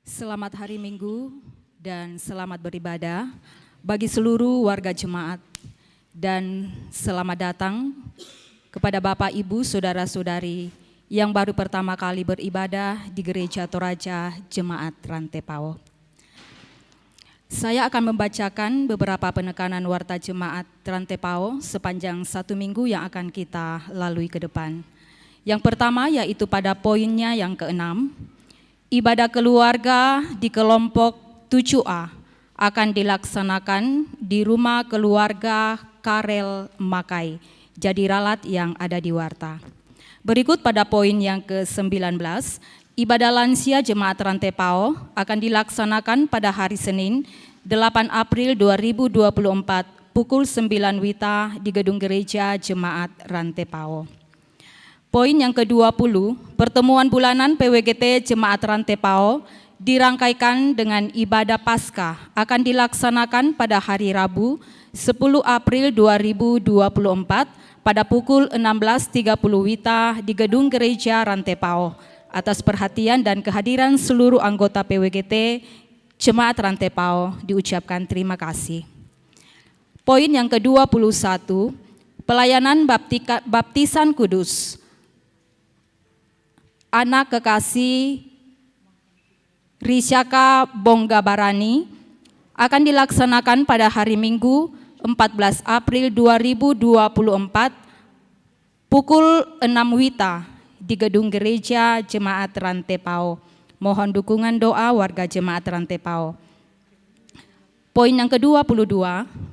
Selamat hari Minggu dan selamat beribadah bagi seluruh warga jemaat. Dan selamat datang kepada Bapak, Ibu, Saudara-saudari yang baru pertama kali beribadah di Gereja Toraja Jemaat Rantepao. Saya akan membacakan beberapa penekanan warta Jemaat Rantepao sepanjang 1 minggu yang akan kita lalui ke depan. Yang pertama yaitu pada poinnya yang ke-6, ibadah keluarga di kelompok 7A akan dilaksanakan di rumah keluarga Karel Makai, jadi ralat yang ada di warta. Berikut pada poin yang ke-19, ibadah lansia Jemaat Rantepao akan dilaksanakan pada hari Senin 8 April 2024 pukul 9 WITA di Gedung Gereja Jemaat Rantepao. Poin yang ke-20, pertemuan bulanan PWGT Jemaat Rantepao dirangkaikan dengan ibadah Paskah akan dilaksanakan pada hari Rabu 10 April 2024 pada pukul 16.30 WITA di Gedung Gereja Rantepao. Atas perhatian dan kehadiran seluruh anggota PWGT Jemaat Rantepao diucapkan terima kasih. Poin yang ke-21, pelayanan baptisan kudus anak kekasih Risyaka Bonggabarani akan dilaksanakan pada hari Minggu 14 April 2024 pukul 6 WITA di Gedung Gereja Jemaat Rantepao. Mohon dukungan doa warga Jemaat Rantepao. Poin yang ke-22,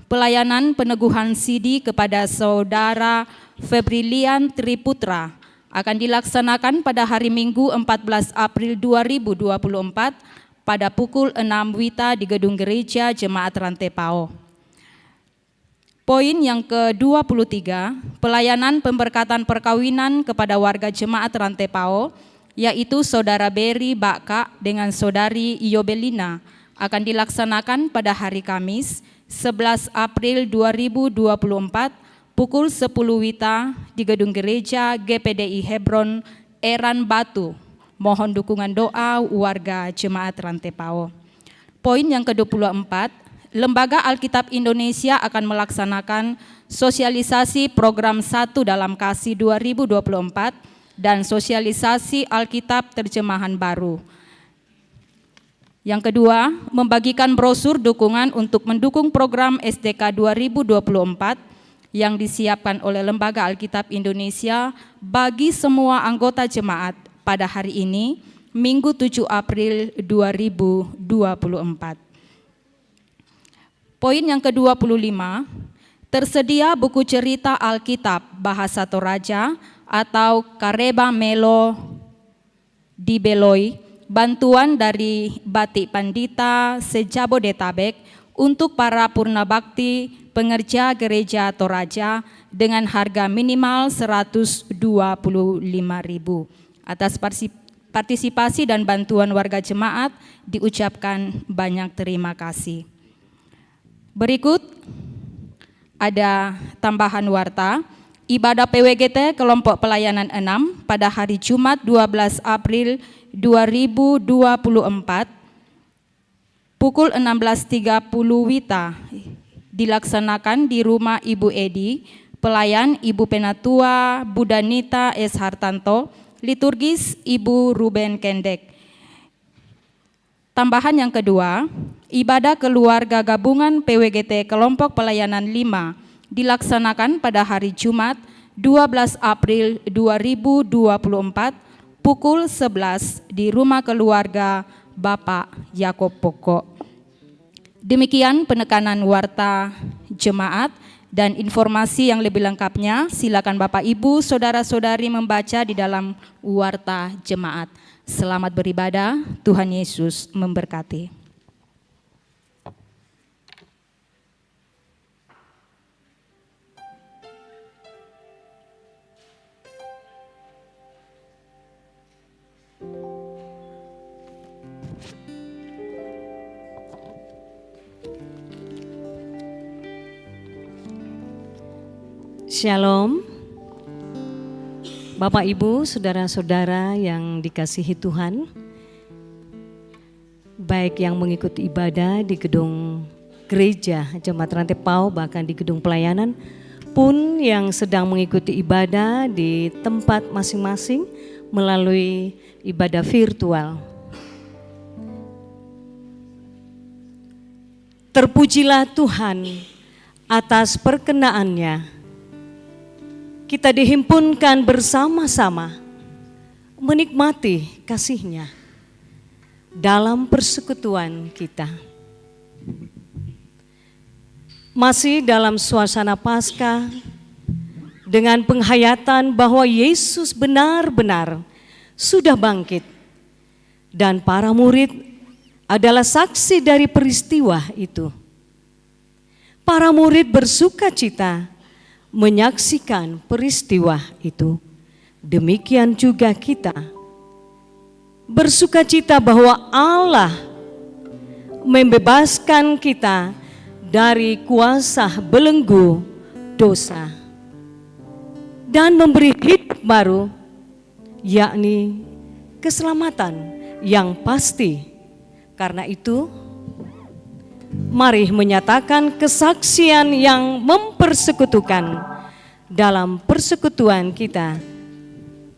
pelayanan peneguhan sidi kepada Saudara Febrilian Triputra akan dilaksanakan pada hari Minggu 14 April 2024 pada pukul 6 WITA di Gedung Gereja Jemaat Rantepao. Poin yang ke-23, pelayanan pemberkatan perkawinan kepada warga Jemaat Rantepao, yaitu Saudara Beri Bakka dengan Saudari Iobelina, akan dilaksanakan pada hari Kamis 11 April 2024 pukul 10 WITA di Gedung Gereja GPDI Hebron, Eran Batu. Mohon dukungan doa warga Jemaat Rantepao. Poin yang ke-24, Lembaga Alkitab Indonesia akan melaksanakan sosialisasi program 1 dalam kasih 2024 dan sosialisasi Alkitab terjemahan baru. Yang kedua, membagikan brosur dukungan untuk mendukung program SDK 2024 yang disiapkan oleh Lembaga Alkitab Indonesia bagi semua anggota jemaat pada hari ini, Minggu 7 April 2024. Poin yang ke-25, tersedia buku cerita Alkitab Bahasa Toraja atau Kareba Melo di Beloi, bantuan dari Batik Pandita Sejabodetabek untuk para purna bakti pengerja Gereja Toraja dengan harga minimal Rp125.000. Atas partisipasi dan bantuan warga jemaat diucapkan banyak terima kasih. Berikut ada tambahan warta. Ibadah PWGT kelompok pelayanan 6 pada hari Jumat 12 April 2024 pukul 16.30 WITA dilaksanakan di rumah Ibu Edi, pelayan Ibu Penatua Budanita S. Hartanto, liturgis Ibu Ruben Kendek. Tambahan yang kedua, ibadah keluarga gabungan PWGT kelompok pelayanan 5 dilaksanakan pada hari Jumat 12 April 2024 pukul 11 di rumah keluarga Bapak Yakob Pokok. Demikian penekanan warta jemaat, dan informasi yang lebih lengkapnya silakan Bapak Ibu Saudara-saudari membaca di dalam warta jemaat. Selamat beribadah, Tuhan Yesus memberkati. Shalom, Bapak Ibu, Saudara-saudara yang dikasihi Tuhan. baik yang mengikuti ibadah di gedung gereja Jemaat Rantai Pau, bahkan di gedung pelayanan, pun yang sedang mengikuti ibadah di tempat masing-masing melalui ibadah virtual. Terpujilah Tuhan atas perkenaannya. Kita dihimpunkan bersama-sama menikmati kasih-Nya dalam persekutuan kita. Masih dalam suasana Paskah, dengan penghayatan bahwa Yesus benar-benar sudah bangkit dan para murid adalah saksi dari peristiwa itu. Para murid bersuka cita menyaksikan peristiwa itu. Demikian juga kita bersuka cita bahwa Allah membebaskan kita dari kuasa belenggu dosa dan memberi hidup baru, yakni keselamatan yang pasti. Karena itu, mari menyatakan kesaksian yang mempersekutukan dalam persekutuan kita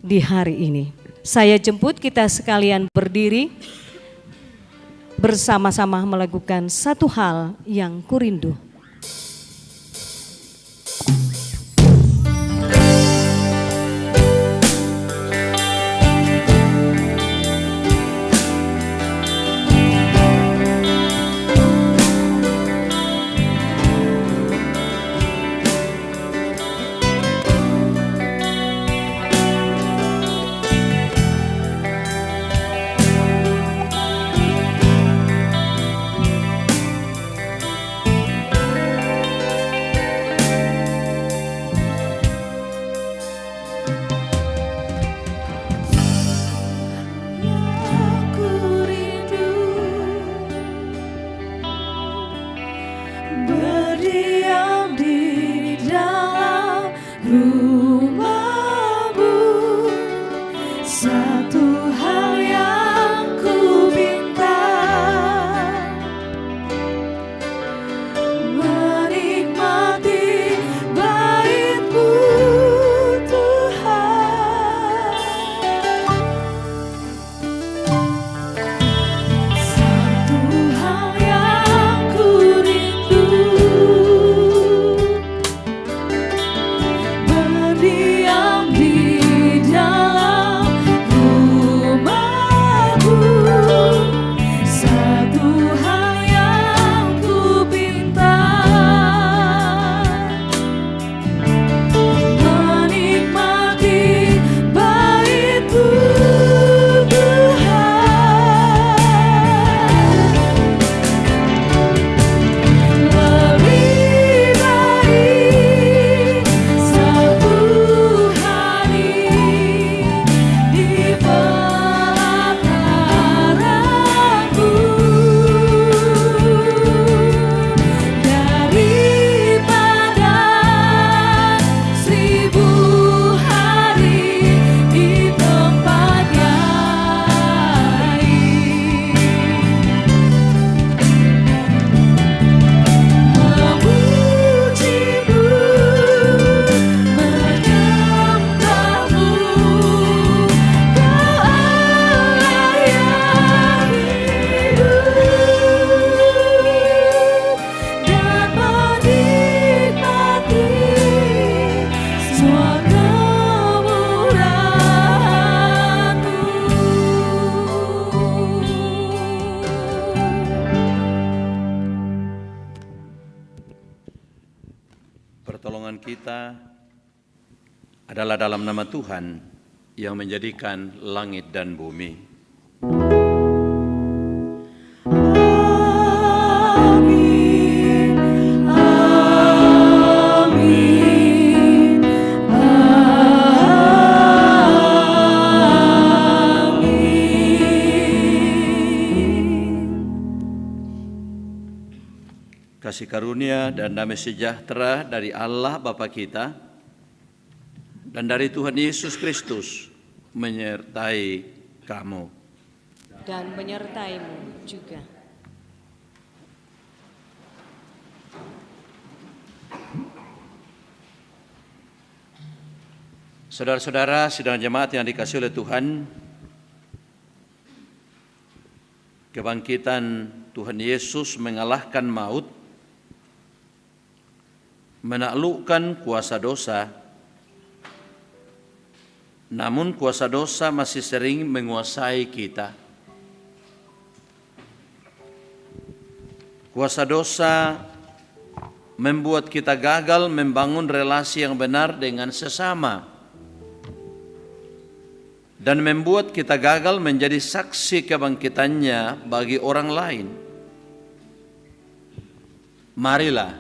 di hari ini. Saya jemput kita sekalian berdiri bersama-sama melakukan satu hal yang kurindu. Pertolongan kita adalah dalam nama Tuhan yang menjadikan langit dan bumi. Kasih karunia dan damai sejahtera dari Allah Bapa kita dan dari Tuhan Yesus Kristus menyertai kamu. dan menyertaimu juga. Saudara-saudara sidang jemaat yang dikasihi oleh Tuhan, kebangkitan Tuhan Yesus mengalahkan maut, menaklukkan kuasa dosa, namun kuasa dosa masih sering menguasai kita. Kuasa dosa membuat kita gagal membangun relasi yang benar dengan sesama, dan membuat kita gagal menjadi saksi kebangkitannya bagi orang lain. Marilah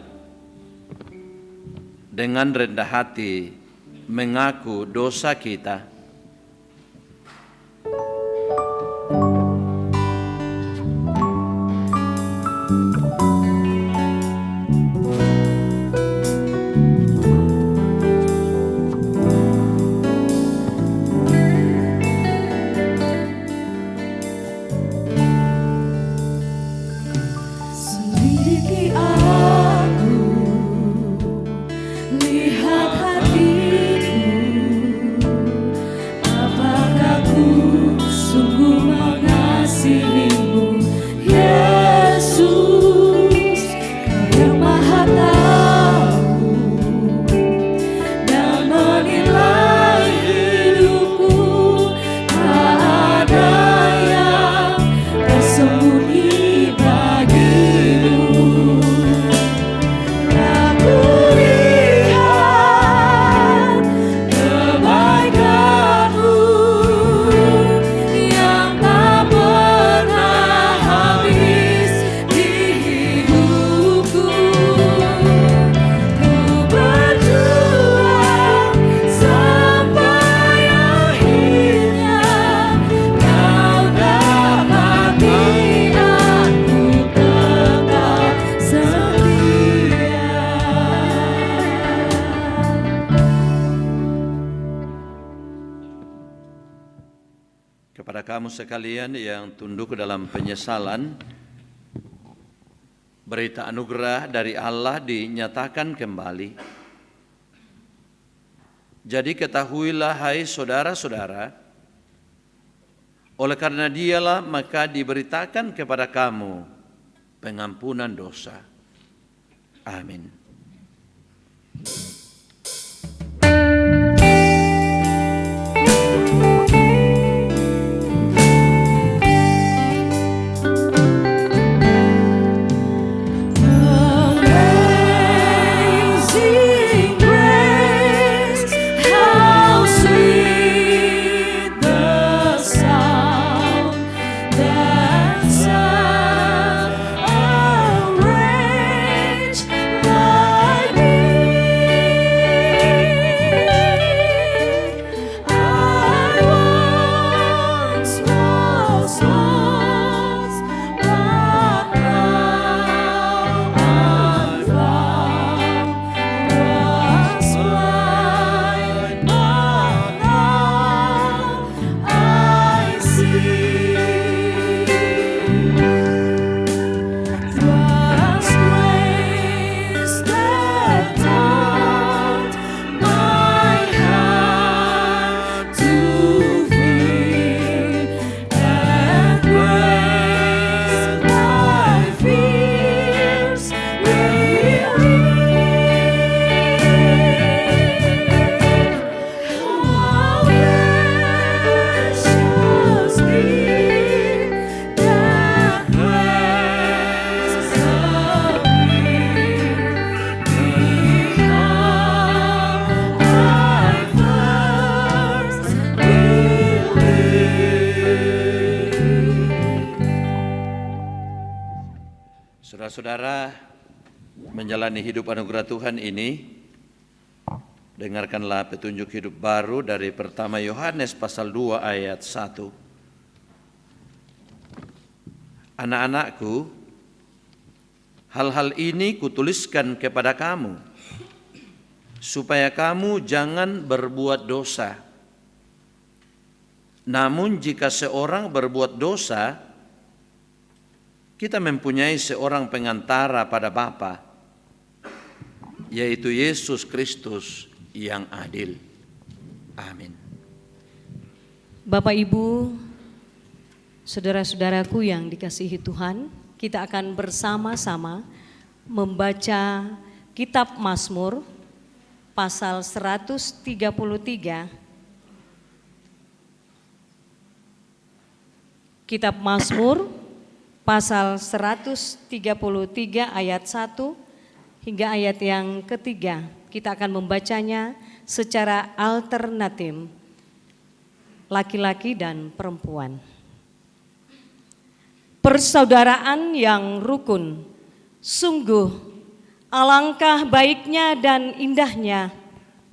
dengan rendah hati mengaku dosa kita. Selidiki aku, lihat hatiku, apakah ku sungguh mengasihimu, Yesus, yang Maha Tahu dan menilai hidupku, tak ada yang tersembunyi bagimu. Aku lihat kebaikan-Mu yang tak pernah habis di hidupku. Ku berjuang sampai akhirnya Kau dapati aku tetap setia. Kepada kamu sekalian yang tunduk dalam penyesalan, berita anugerah dari Allah dinyatakan kembali. Jadi ketahuilah hai saudara-saudara, oleh karena Dialah maka diberitakan kepada kamu pengampunan dosa. Amin. Amazing grace, how sweet the sound that saved a wretch like me. I once was lost, but now I'm found. Was blind, but now I see. 'Twas grace that taught my heart to fear, and grace my fears relieved. How precious did that grace appear, I first believed. Saudara-saudara, menjalani hidup anugerah Tuhan ini, dengarkanlah petunjuk hidup baru dari pertama Yohanes pasal 2 ayat 1. Anak-anakku, hal-hal ini kutuliskan kepada kamu, supaya kamu jangan berbuat dosa. Namun jika seorang berbuat dosa, kita mempunyai seorang pengantara pada Bapa, yaitu Yesus Kristus yang adil. Amin. Bapak Ibu, saudara-saudaraku yang dikasihi Tuhan, kita akan bersama-sama membaca kitab Mazmur pasal 133. Kitab Mazmur pasal 133 ayat 1 hingga ayat yang ketiga. Kita akan membacanya secara alternatif, laki-laki dan perempuan. Persaudaraan yang rukun, sungguh alangkah baiknya dan indahnya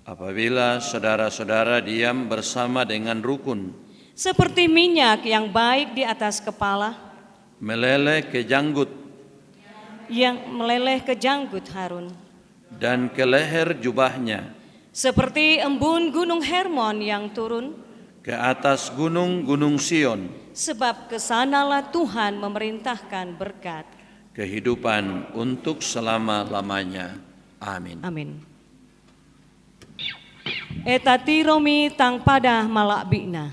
Apabila saudara-saudara diam bersama dengan rukun, seperti minyak yang baik di atas kepala, meleleh ke janggut yang meleleh ke janggut Harun, dan ke leher jubahnya, seperti embun gunung Hermon yang turun, ke atas gunung-gunung Sion, sebab kesanalah Tuhan memerintahkan berkat. kehidupan untuk selama-lamanya. Amin. Amin. Etati romi tang pada malak bina.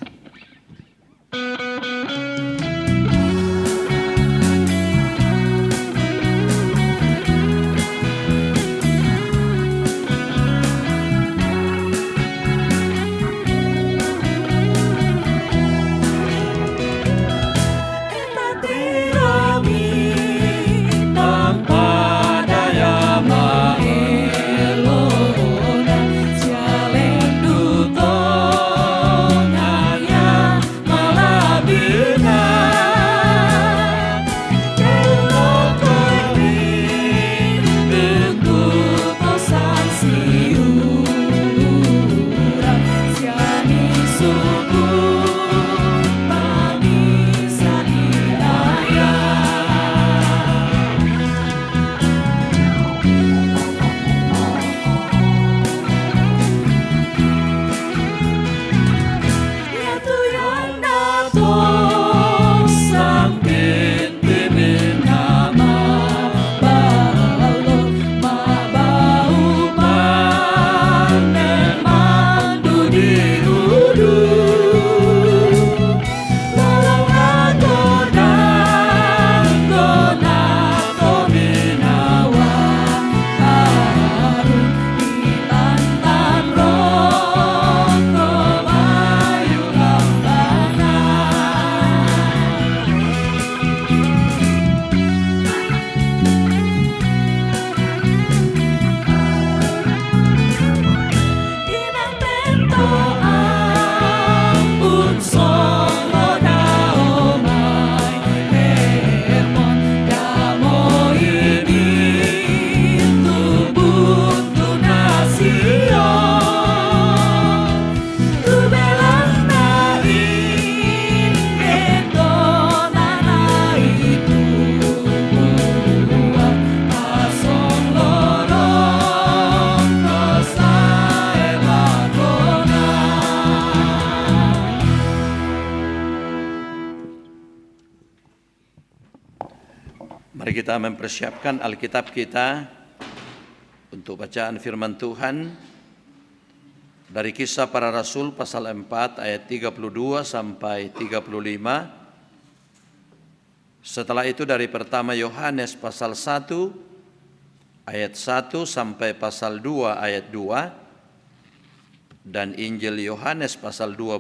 Mari kita mempersiapkan Alkitab kita untuk bacaan firman Tuhan dari Kisah Para Rasul pasal 4 ayat 32 sampai 35. Setelah itu dari pertama Yohanes pasal 1 ayat 1 sampai pasal 2 ayat 2 dan Injil Yohanes pasal 20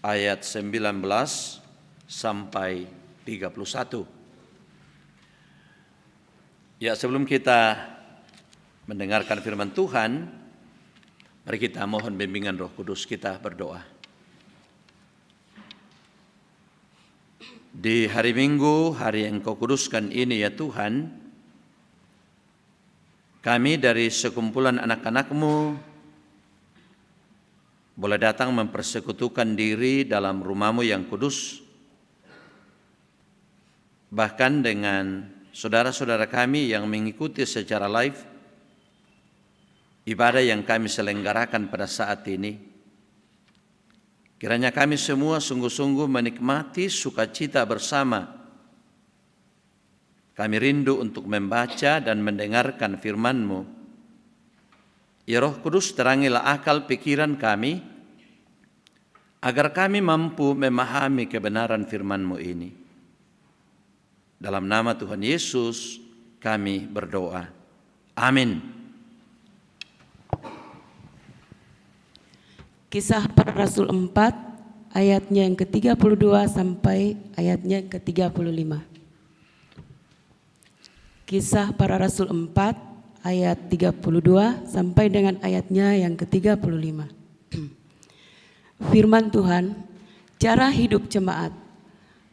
ayat 19 sampai 31. Ya, sebelum kita mendengarkan firman Tuhan, mari kita mohon bimbingan Roh Kudus, kita berdoa. Di hari Minggu, hari yang Engkau kuduskan ini ya Tuhan, kami dari sekumpulan anak-anak-Mu boleh datang mempersekutukan diri dalam rumah-Mu yang kudus, bahkan dengan saudara-saudara kami yang mengikuti secara live ibadah yang kami selenggarakan pada saat ini. Kiranya kami semua sungguh-sungguh menikmati sukacita bersama. Kami rindu untuk membaca dan mendengarkan firman-Mu. Ya Roh Kudus, terangilah akal pikiran kami, agar kami mampu memahami kebenaran firman-Mu ini. Dalam nama Tuhan Yesus kami berdoa. Amin. Kisah Para Rasul 4 ayatnya yang ke-32 sampai ayatnya yang ke-35. Kisah Para Rasul 4 ayat 32 sampai dengan ayatnya yang ke-35. Firman Tuhan, cara hidup jemaat.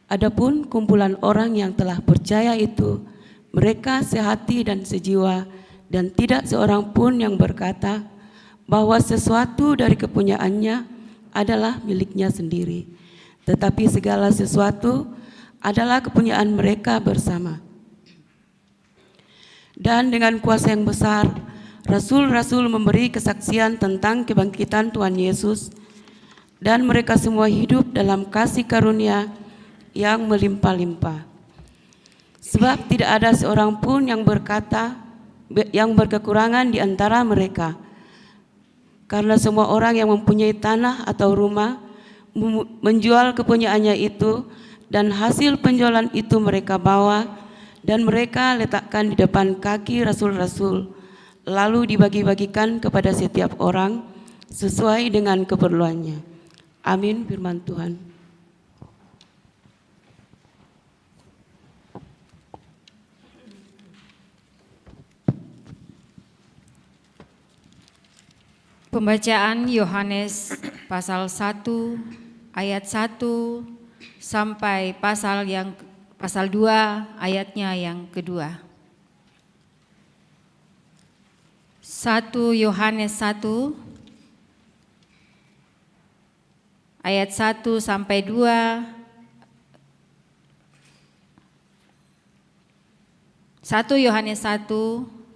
Adapun kumpulan orang yang telah percaya itu, mereka sehati dan sejiwa, dan tidak seorang pun yang berkata bahwa sesuatu dari kepunyaannya adalah miliknya sendiri, tetapi segala sesuatu adalah kepunyaan mereka bersama. Dan dengan kuasa yang besar, rasul-rasul memberi kesaksian tentang kebangkitan Tuhan Yesus, dan mereka semua hidup dalam kasih karunia yang melimpah-limpah. Sebab tidak ada seorang pun yang berkekurangan di antara mereka, karena semua orang yang mempunyai tanah atau rumah menjual kepunyaannya itu, dan hasil penjualan itu mereka bawa dan mereka letakkan di depan kaki rasul-rasul, lalu dibagi-bagikan kepada setiap orang sesuai dengan keperluannya. Amin, firman Tuhan. Pembacaan Yohanes pasal 1 ayat 1 sampai pasal 2 ayatnya yang kedua. 1 Yohanes 1 ayat 1 sampai 2, 1 Yohanes 1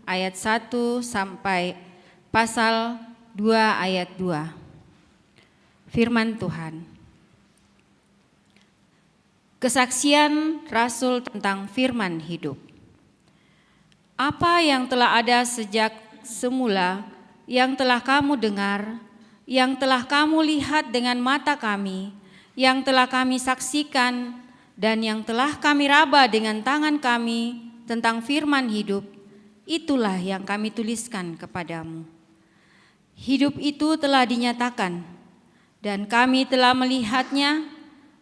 ayat 1 sampai pasal 2 ayat 2. Firman Tuhan. Kesaksian Rasul tentang firman hidup. Apa yang telah ada sejak semula, yang telah kamu dengar, yang telah kamu lihat dengan mata kami, yang telah kami saksikan, dan yang telah kami raba dengan tangan kami tentang firman hidup, itulah yang kami tuliskan kepadamu. Hidup itu telah dinyatakan, dan kami telah melihatnya,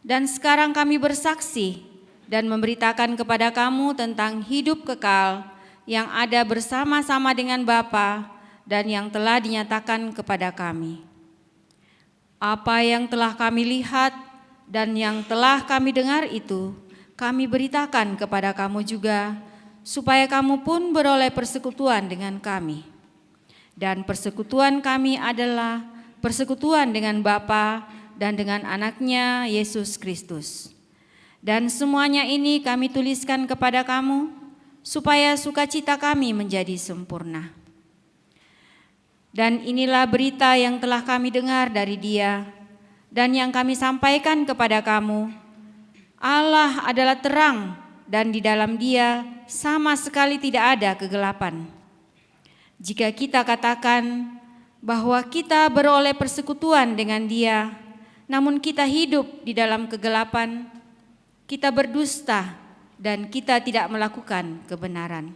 dan sekarang kami bersaksi dan memberitakan kepada kamu tentang hidup kekal yang ada bersama-sama dengan Bapa dan yang telah dinyatakan kepada kami. Apa yang telah kami lihat dan yang telah kami dengar itu kami beritakan kepada kamu juga, supaya kamu pun beroleh persekutuan dengan kami. Dan persekutuan kami adalah persekutuan dengan Bapa dan dengan anaknya Yesus Kristus. Dan semuanya ini kami tuliskan kepada kamu, supaya sukacita kami menjadi sempurna. Dan inilah berita yang telah kami dengar dari Dia, dan yang kami sampaikan kepada kamu. Allah adalah terang, dan di dalam Dia sama sekali tidak ada kegelapan. Jika kita katakan bahwa kita beroleh persekutuan dengan Dia, namun kita hidup di dalam kegelapan, kita berdusta dan kita tidak melakukan kebenaran.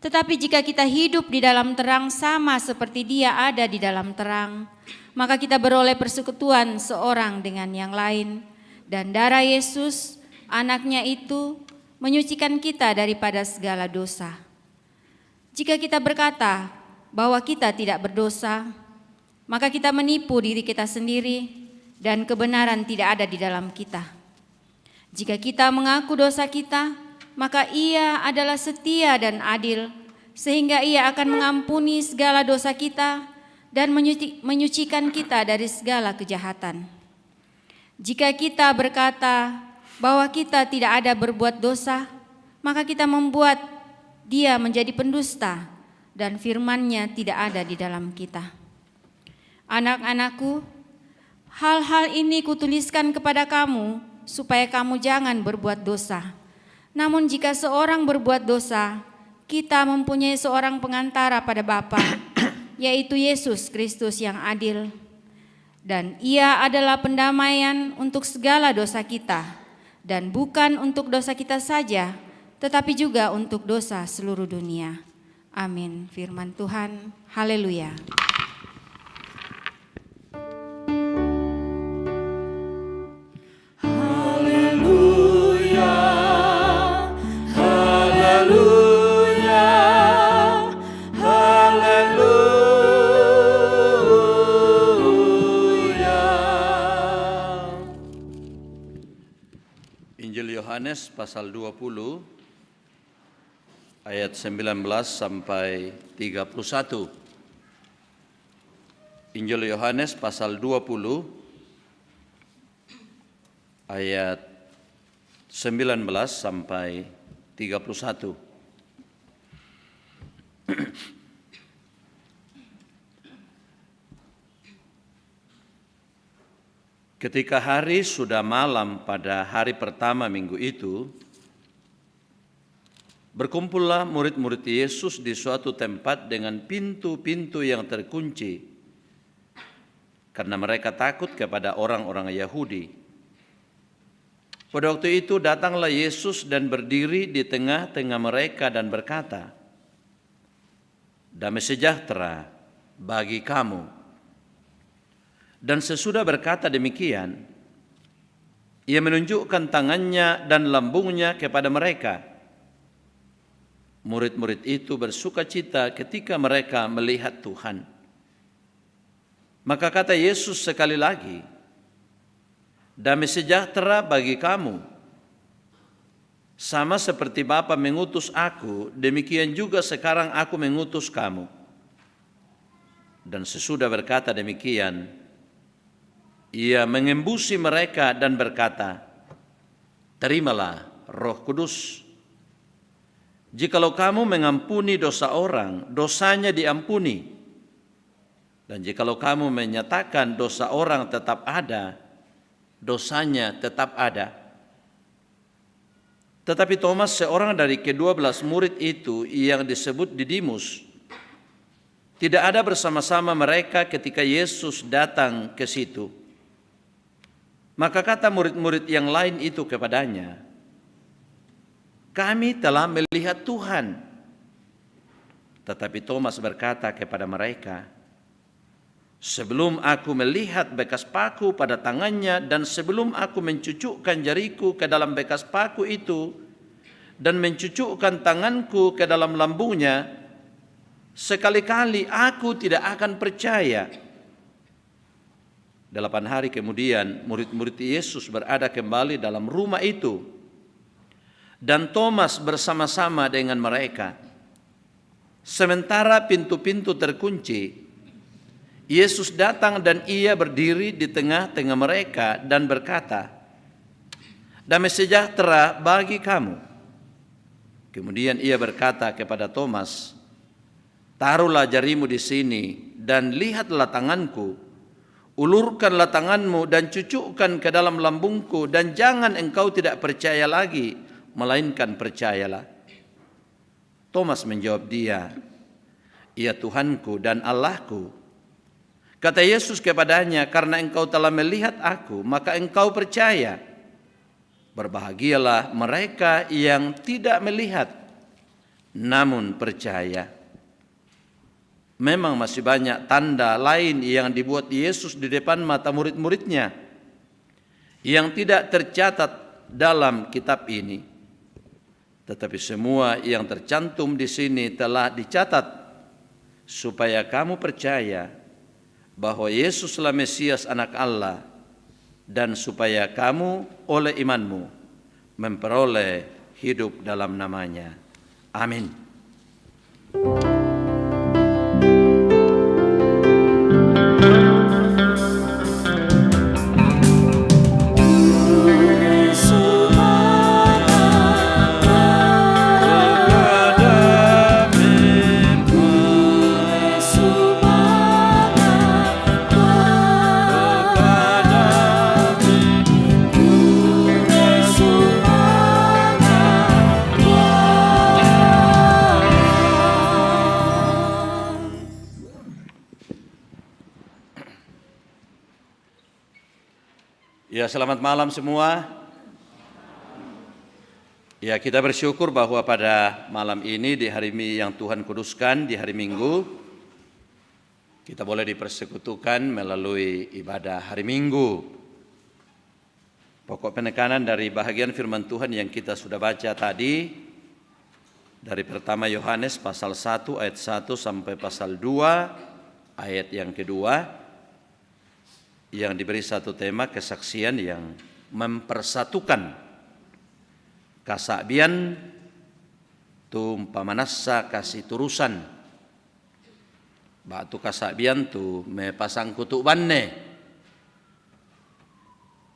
Tetapi jika kita hidup di dalam terang sama seperti Dia ada di dalam terang, maka kita beroleh persekutuan seorang dengan yang lain, dan darah Yesus, anaknya itu, menyucikan kita daripada segala dosa. Jika kita berkata bahwa kita tidak berdosa, maka kita menipu diri kita sendiri dan kebenaran tidak ada di dalam kita. Jika kita mengaku dosa kita, maka Ia adalah setia dan adil, sehingga Ia akan mengampuni segala dosa kita dan menyucikan kita dari segala kejahatan. Jika kita berkata bahwa kita tidak ada berbuat dosa, maka kita membuat Dia menjadi pendusta dan firman-Nya tidak ada di dalam kita. Anak-anakku, Hal-hal ini kutuliskan kepada kamu, supaya kamu jangan berbuat dosa. Namun jika seorang berbuat dosa, kita mempunyai seorang pengantara pada Bapa, yaitu Yesus Kristus yang adil. Dan Ia adalah pendamaian untuk segala dosa kita, dan bukan untuk dosa kita saja, tetapi juga untuk dosa seluruh dunia. Amin. Firman Tuhan. Haleluya. Injil Yohanes pasal 20 ayat 19 sampai 31. Injil Yohanes pasal 20 ayat 19 sampai 31. Ketika hari sudah malam pada hari pertama minggu itu, berkumpullah murid-murid Yesus di suatu tempat dengan pintu-pintu yang terkunci, karena mereka takut kepada orang-orang Yahudi. Pada waktu itu datanglah Yesus dan berdiri di tengah-tengah mereka dan berkata, "Damai sejahtera bagi kamu." Dan sesudah berkata demikian, Ia menunjukkan tangannya dan lambungnya kepada mereka. Murid-murid itu bersukacita ketika mereka melihat Tuhan. Maka kata Yesus sekali lagi, "Damai sejahtera bagi kamu. Sama seperti Bapa mengutus aku, demikian juga sekarang aku mengutus kamu." Dan sesudah berkata demikian, Ia mengembusi mereka dan berkata, "Terimalah Roh Kudus. Jikalau kamu mengampuni dosa orang, dosanya diampuni. Dan jikalau kamu menyatakan dosa orang tetap ada, dosanya tetap ada." Tetapi Thomas, seorang dari ke-12 murid itu yang disebut Didimus, tidak ada bersama-sama mereka ketika Yesus datang ke situ. Maka kata murid-murid yang lain itu kepadanya, "Kami telah melihat Tuhan." Tetapi Thomas berkata kepada mereka, "Sebelum aku melihat bekas paku pada tangannya dan sebelum aku mencucukkan jariku ke dalam bekas paku itu dan mencucukkan tanganku ke dalam lambungnya, sekali-kali aku tidak akan percaya." 8 hari kemudian murid-murid Yesus berada kembali dalam rumah itu, dan Thomas bersama-sama dengan mereka. Sementara pintu-pintu terkunci, Yesus datang dan Ia berdiri di tengah-tengah mereka dan berkata, "Damai sejahtera bagi kamu." Kemudian Ia berkata kepada Thomas, "Taruhlah jarimu di sini dan lihatlah tanganku. Ulurkanlah tanganmu dan cucukkan ke dalam lambungku, dan jangan engkau tidak percaya lagi, melainkan percayalah." Thomas menjawab dia, "Ya Tuhanku dan Allahku." Kata Yesus kepadanya, "Karena engkau telah melihat aku, maka engkau percaya. Berbahagialah mereka yang tidak melihat, namun percaya." Memang masih banyak tanda lain yang dibuat Yesus di depan mata murid-muridnya yang tidak tercatat dalam kitab ini. Tetapi semua yang tercantum di sini telah dicatat supaya kamu percaya bahwa Yesuslah Mesias Anak Allah, dan supaya kamu oleh imanmu memperoleh hidup dalam namanya. Amin. Kepada Ya, selamat malam semua. Ya, kita bersyukur bahwa pada malam ini di hari yang Tuhan kuduskan, di hari Minggu, kita boleh dipersekutukan melalui ibadah hari Minggu. Pokok penekanan dari bahagian firman Tuhan yang kita sudah baca tadi, dari pertama Yohanes pasal 1 ayat 1 sampai pasal 2 ayat yang kedua, yang diberi satu tema kesaksian yang mempersatukan. Kasabian tu pamanasa kasih turusan. Batu kasabian tu me pasang kutuk banne.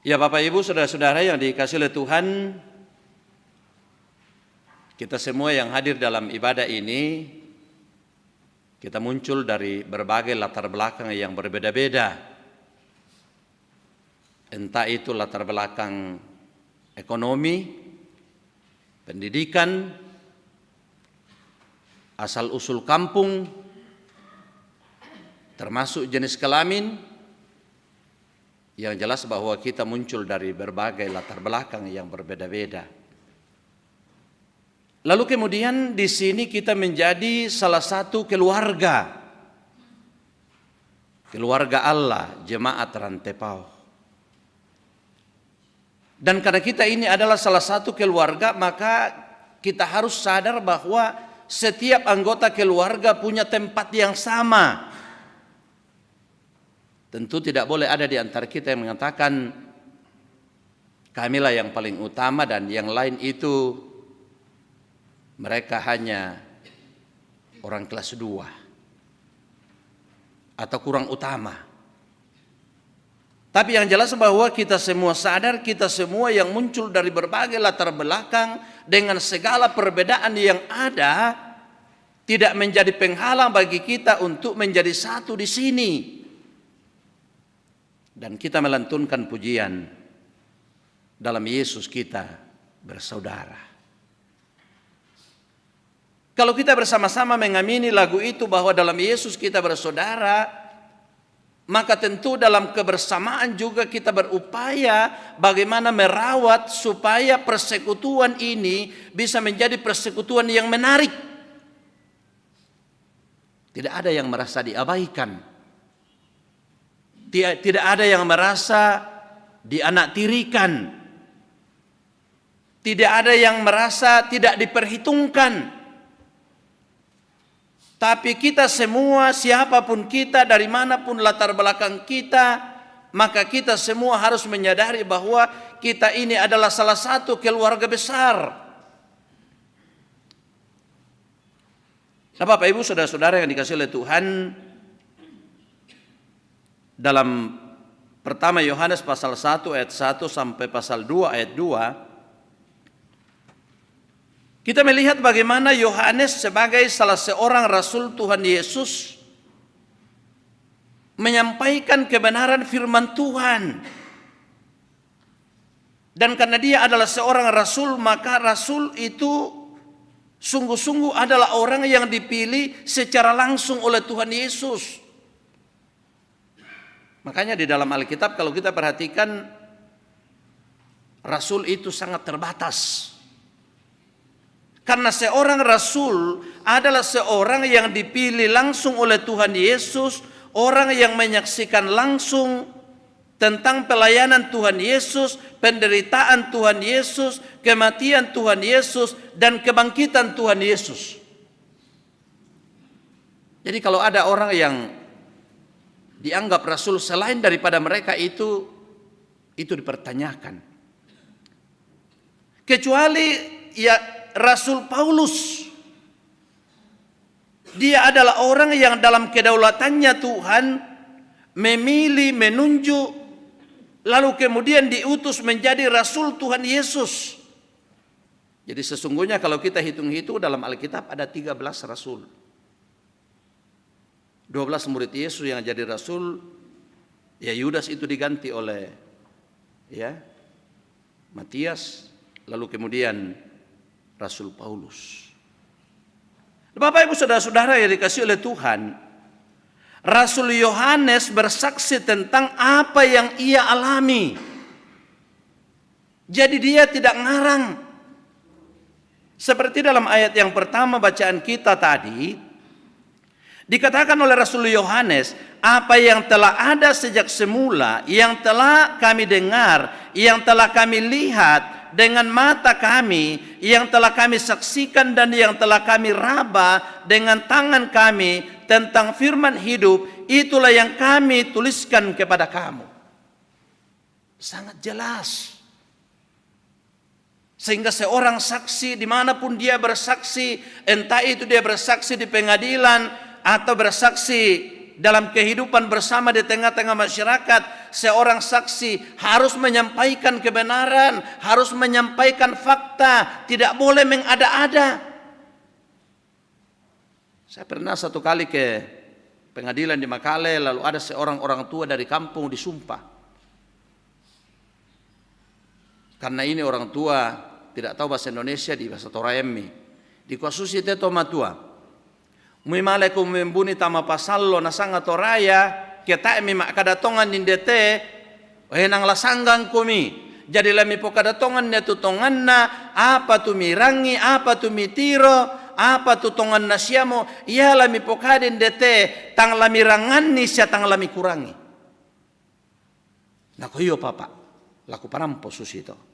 Ya Bapak Ibu, saudara-saudara yang dikasihi oleh Tuhan, kita semua yang hadir dalam ibadah ini, kita muncul dari berbagai latar belakang yang berbeda-beda. Entah itu latar belakang ekonomi, pendidikan, asal-usul kampung, termasuk jenis kelamin, yang jelas bahwa kita muncul dari berbagai latar belakang yang berbeda-beda. Lalu kemudian di sini kita menjadi salah satu keluarga Allah, jemaat Rantepao. Dan karena kita ini adalah salah satu keluarga, maka kita harus sadar bahwa setiap anggota keluarga punya tempat yang sama. Tentu tidak boleh ada di antara kita yang mengatakan kamilah yang paling utama dan yang lain itu mereka hanya orang kelas 2 atau kurang utama. Tapi yang jelas bahwa kita semua sadar, kita semua yang muncul dari berbagai latar belakang dengan segala perbedaan yang ada tidak menjadi penghalang bagi kita untuk menjadi satu di sini. Dan kita melantunkan pujian dalam Yesus kita bersaudara. Kalau kita bersama-sama mengamini lagu itu bahwa dalam Yesus kita bersaudara, maka tentu dalam kebersamaan juga kita berupaya bagaimana merawat supaya persekutuan ini bisa menjadi persekutuan yang menarik. Tidak ada yang merasa diabaikan. Tidak ada yang merasa dianaktirikan. Tidak ada yang merasa tidak diperhitungkan. Tapi kita semua, siapapun kita, dari manapun latar belakang kita, maka kita semua harus menyadari bahwa kita ini adalah salah satu keluarga besar. Nah, Bapak Ibu, saudara-saudara yang dikasihi oleh Tuhan, dalam pertama Yohanes pasal 1 ayat 1 sampai pasal 2 ayat 2, kita melihat bagaimana Yohanes sebagai salah seorang rasul Tuhan Yesus menyampaikan kebenaran firman Tuhan. Dan karena dia adalah seorang rasul, maka rasul itu sungguh-sungguh adalah orang yang dipilih secara langsung oleh Tuhan Yesus. Makanya di dalam Alkitab kalau kita perhatikan, rasul itu sangat terbatas. Karena seorang rasul adalah seorang yang dipilih langsung oleh Tuhan Yesus, orang yang menyaksikan langsung tentang pelayanan Tuhan Yesus, penderitaan Tuhan Yesus, kematian Tuhan Yesus, dan kebangkitan Tuhan Yesus. Jadi kalau ada orang yang dianggap rasul selain daripada mereka itu dipertanyakan. Kecuali ya Rasul Paulus, dia adalah orang yang dalam kedaulatannya Tuhan memilih, menunjuk, lalu kemudian diutus menjadi Rasul Tuhan Yesus. Jadi sesungguhnya kalau kita hitung-hitung dalam Alkitab ada 13 Rasul. 12 murid Yesus yang jadi Rasul, ya Yudas itu diganti oleh Matias, lalu kemudian Rasul Paulus. Bapak Ibu saudara-saudara yang dikasihi oleh Tuhan, Rasul Yohanes bersaksi tentang apa yang ia alami. Jadi dia tidak ngarang. Seperti dalam ayat yang pertama bacaan kita tadi, dikatakan oleh Rasul Yohanes, apa yang telah ada sejak semula, yang telah kami dengar, yang telah kami lihat dengan mata kami, yang telah kami saksikan dan yang telah kami raba dengan tangan kami tentang firman hidup, itulah yang kami tuliskan kepada kamu. Sangat jelas. Sehingga seorang saksi dimanapun dia bersaksi, entah itu dia bersaksi di pengadilan atau bersaksi dalam kehidupan bersama di tengah-tengah masyarakat, seorang saksi harus menyampaikan kebenaran, harus menyampaikan fakta, tidak boleh mengada-ada. Saya pernah satu kali ke pengadilan di Makale, lalu ada seorang orang tua dari kampung disumpah. Karena ini orang tua tidak tahu bahasa Indonesia di bahasa Toraemi. Di kasusi te toma tua. Mimale ku membuni tama pasallo na sanga toraya kita mi makadatongan nindete henang lasanggang kumi. Jadi lami pokadatongan ne tutongan na apa tu mirangi apa tu mitiro apa tu tongan na siamo ia lami pokaden dete tang lami ranganni sia tang lami kurangi. Nako iyo papa laku parampo susito.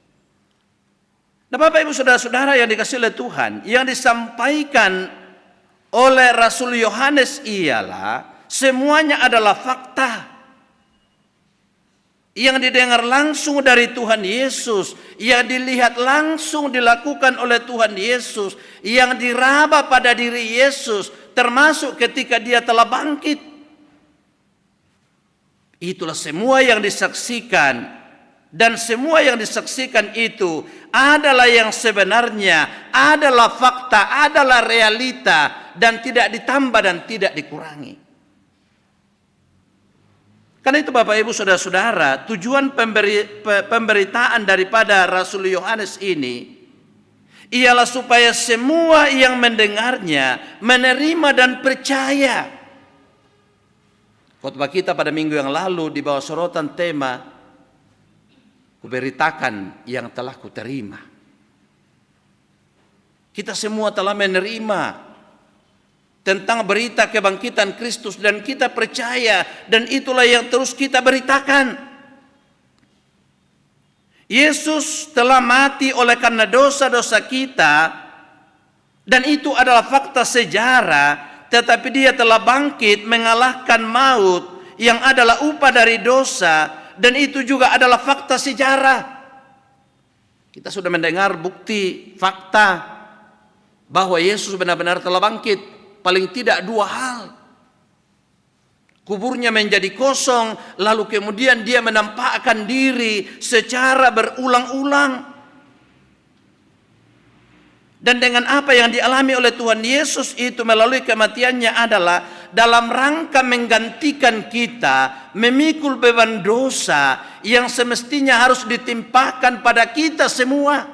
Nah Bapak Ibu Saudara-saudara yang dikasihi oleh Tuhan, yang disampaikan oleh Rasul Yohanes ialah semuanya adalah fakta yang didengar langsung dari Tuhan Yesus, yang dilihat langsung dilakukan oleh Tuhan Yesus, yang diraba pada diri Yesus, termasuk ketika dia telah bangkit. Itulah semua yang disaksikan. Dan semua yang disaksikan itu adalah yang sebenarnya, adalah fakta, adalah realita, dan tidak ditambah dan tidak dikurangi. Karena itu Bapak Ibu Saudara-saudara, tujuan pemberitaan daripada Rasul Yohanes ini ialah supaya semua yang mendengarnya menerima dan percaya. Khotbah kita pada minggu yang lalu di bawah sorotan tema kuberitakan yang telah kuterima. Kita semua telah menerima tentang berita kebangkitan Kristus dan kita percaya, dan itulah yang terus kita beritakan. Yesus telah mati oleh karena dosa-dosa kita, dan itu adalah fakta sejarah, tetapi dia telah bangkit mengalahkan maut yang adalah upah dari dosa. Dan itu juga adalah fakta sejarah. Kita sudah mendengar bukti fakta bahwa Yesus benar-benar telah bangkit. Paling tidak dua hal. Kuburnya menjadi kosong, lalu kemudian dia menampakkan diri secara berulang-ulang. Dan dengan apa yang dialami oleh Tuhan Yesus itu melalui kematiannya adalah dalam rangka menggantikan kita memikul beban dosa yang semestinya harus ditimpakan pada kita semua.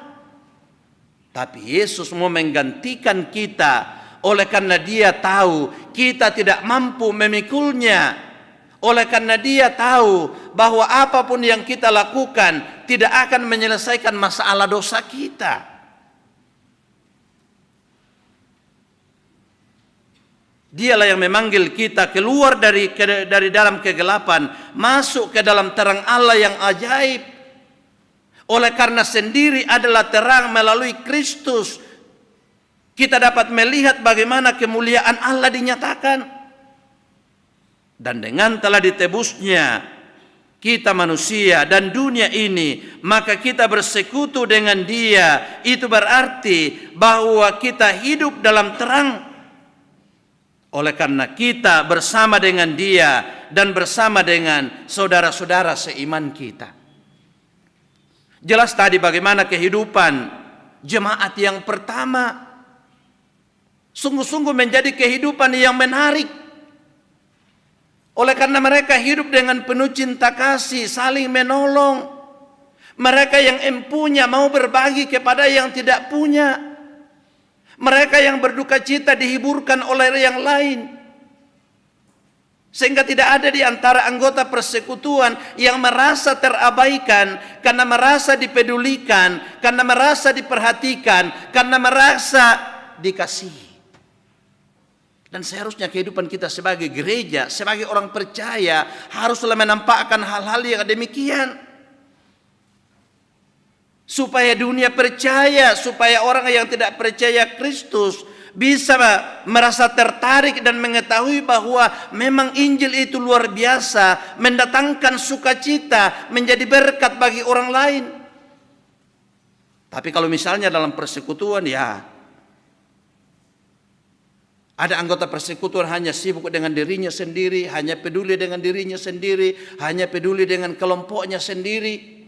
Tapi Yesus mau menggantikan kita oleh karena dia tahu kita tidak mampu memikulnya. Oleh karena dia tahu bahwa apapun yang kita lakukan tidak akan menyelesaikan masalah dosa kita. Dialah yang memanggil kita keluar dari dalam kegelapan, masuk ke dalam terang Allah yang ajaib. Oleh karena sendiri adalah terang melalui Kristus, kita dapat melihat bagaimana kemuliaan Allah dinyatakan. Dan dengan telah ditebusnya kita manusia dan dunia ini, maka kita bersekutu dengan Dia. Itu berarti bahwa kita hidup dalam terang. Oleh karena kita bersama dengan Dia dan bersama dengan saudara-saudara seiman kita. Jelas tadi bagaimana kehidupan jemaat yang pertama sungguh-sungguh menjadi kehidupan yang menarik. Oleh karena mereka hidup dengan penuh cinta kasih, saling menolong. Mereka yang empunya mau berbagi kepada yang tidak punya. Mereka yang berduka cita dihiburkan oleh yang lain. Sehingga tidak ada di antara anggota persekutuan yang merasa terabaikan, karena merasa dipedulikan, karena merasa diperhatikan, karena merasa dikasihi. Dan seharusnya kehidupan kita sebagai gereja, sebagai orang percaya, haruslah menampakkan hal-hal yang demikian. Supaya dunia percaya, supaya orang yang tidak percaya Kristus bisa merasa tertarik dan mengetahui bahwa memang Injil itu luar biasa, mendatangkan sukacita, menjadi berkat bagi orang lain. Tapi kalau misalnya dalam persekutuan, ya ada anggota persekutuan hanya sibuk dengan dirinya sendiri, hanya peduli dengan dirinya sendiri, hanya peduli dengan kelompoknya sendiri.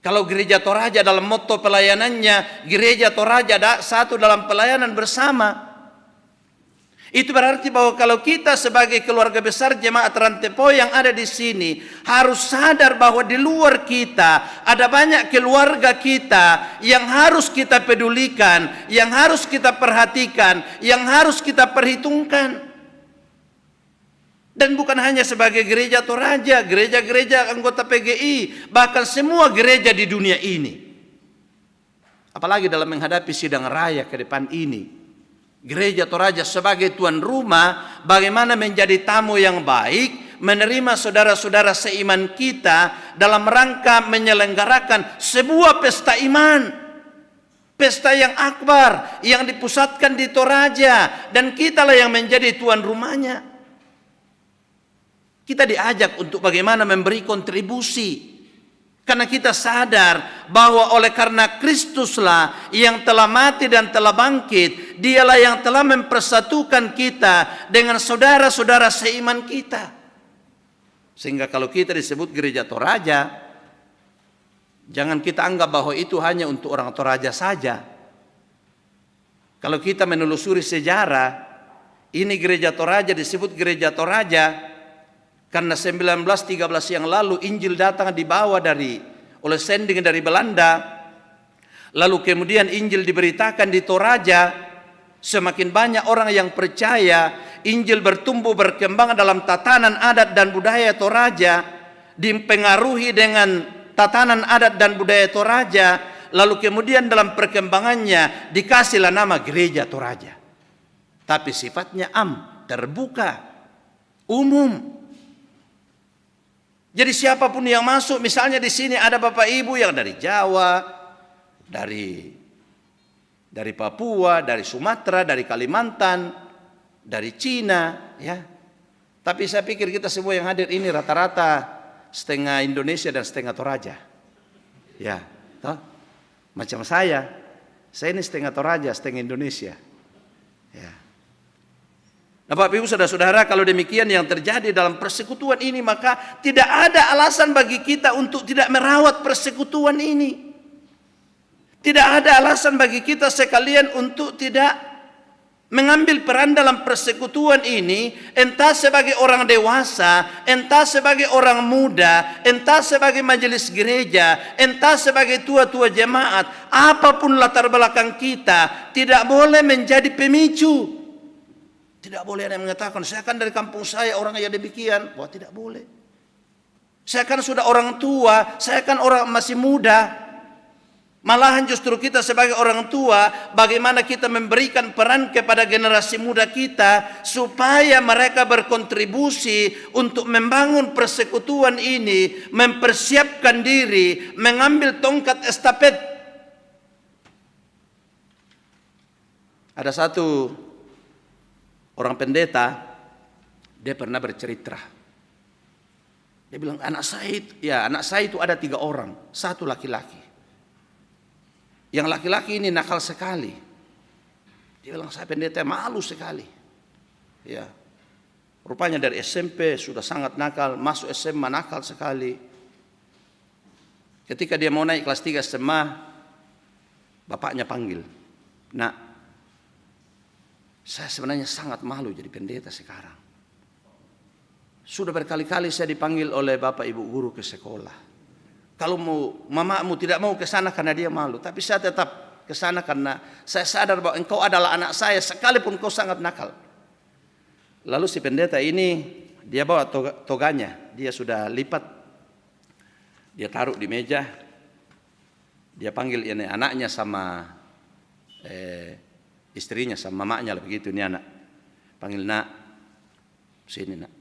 Kalau gereja Toraja dalam motto pelayanannya, gereja Toraja satu dalam pelayanan bersama. Itu berarti bahwa kalau kita sebagai keluarga besar jemaat Rantepo yang ada di sini harus sadar bahwa di luar kita ada banyak keluarga kita yang harus kita pedulikan, yang harus kita perhatikan, yang harus kita perhitungkan. Dan bukan hanya sebagai gereja Toraja, gereja-gereja anggota PGI, bahkan semua gereja di dunia ini. Apalagi dalam menghadapi sidang raya ke depan ini. Gereja Toraja sebagai tuan rumah, bagaimana menjadi tamu yang baik, menerima saudara-saudara seiman kita dalam rangka menyelenggarakan sebuah pesta iman. Pesta yang akbar, yang dipusatkan di Toraja, dan kitalah yang menjadi tuan rumahnya. Kita diajak untuk bagaimana memberi kontribusi. Karena kita sadar bahwa oleh karena Kristuslah yang telah mati dan telah bangkit, dialah yang telah mempersatukan kita dengan saudara-saudara seiman kita. Sehingga kalau kita disebut gereja Toraja, jangan kita anggap bahwa itu hanya untuk orang Toraja saja. Kalau kita menelusuri sejarah, ini gereja Toraja disebut gereja Toraja karena 1913 yang lalu Injil datang dibawa oleh sending dari Belanda. Lalu kemudian Injil diberitakan di Toraja. Semakin banyak orang yang percaya, Injil bertumbuh berkembang dalam tatanan adat dan budaya Toraja, dipengaruhi dengan tatanan adat dan budaya Toraja. Lalu kemudian dalam perkembangannya dikasihlah nama gereja Toraja. Tapi sifatnya terbuka, umum. Jadi siapapun yang masuk, misalnya di sini ada Bapak Ibu yang dari Jawa, dari Papua, dari Sumatera, dari Kalimantan, dari Cina, ya. Tapi saya pikir kita semua yang hadir ini rata-rata setengah Indonesia dan setengah Toraja. Ya, toh? Macam saya ini setengah Toraja, setengah Indonesia. Ya. Nah, Bapak Ibu saudara-saudara, kalau demikian yang terjadi dalam persekutuan ini, maka tidak ada alasan bagi kita untuk tidak merawat persekutuan ini. Tidak ada alasan bagi kita sekalian untuk tidak mengambil peran dalam persekutuan ini, entah sebagai orang dewasa, entah sebagai orang muda, entah sebagai majelis gereja, entah sebagai tua-tua jemaat, apapun latar belakang kita, tidak boleh menjadi pemicu. Tidak boleh ada yang mengatakan, saya kan dari kampung saya orang yang demikian. Wah, tidak boleh. Saya kan sudah orang tua, saya kan orang masih muda. Malahan justru kita sebagai orang tua, bagaimana kita memberikan peran kepada generasi muda kita, supaya mereka berkontribusi untuk membangun persekutuan ini, mempersiapkan diri, mengambil tongkat estafet. Ada satu orang pendeta, dia pernah bercerita. Dia bilang, anak saya itu ada 3 orang, 1 laki-laki. Yang laki-laki ini nakal sekali. Dia bilang, saya pendeta malu sekali. Ya, rupanya dari SMP sudah sangat nakal, masuk SMA nakal sekali. Ketika dia mau naik kelas 3 SMA, bapaknya panggil, "Nak, saya sebenarnya sangat malu jadi pendeta sekarang. Sudah berkali-kali saya dipanggil oleh bapak ibu guru ke sekolah. Kalau mamamu tidak mau ke sana karena dia malu, tapi saya tetap ke sana karena saya sadar bahwa engkau adalah anak saya sekalipun kau sangat nakal. Lalu si pendeta ini dia bawa toganya, dia sudah lipat, dia taruh di meja, dia panggil ini anaknya sama istrinya sama mamanya lah begitu, ini anak panggil, nak sini nak.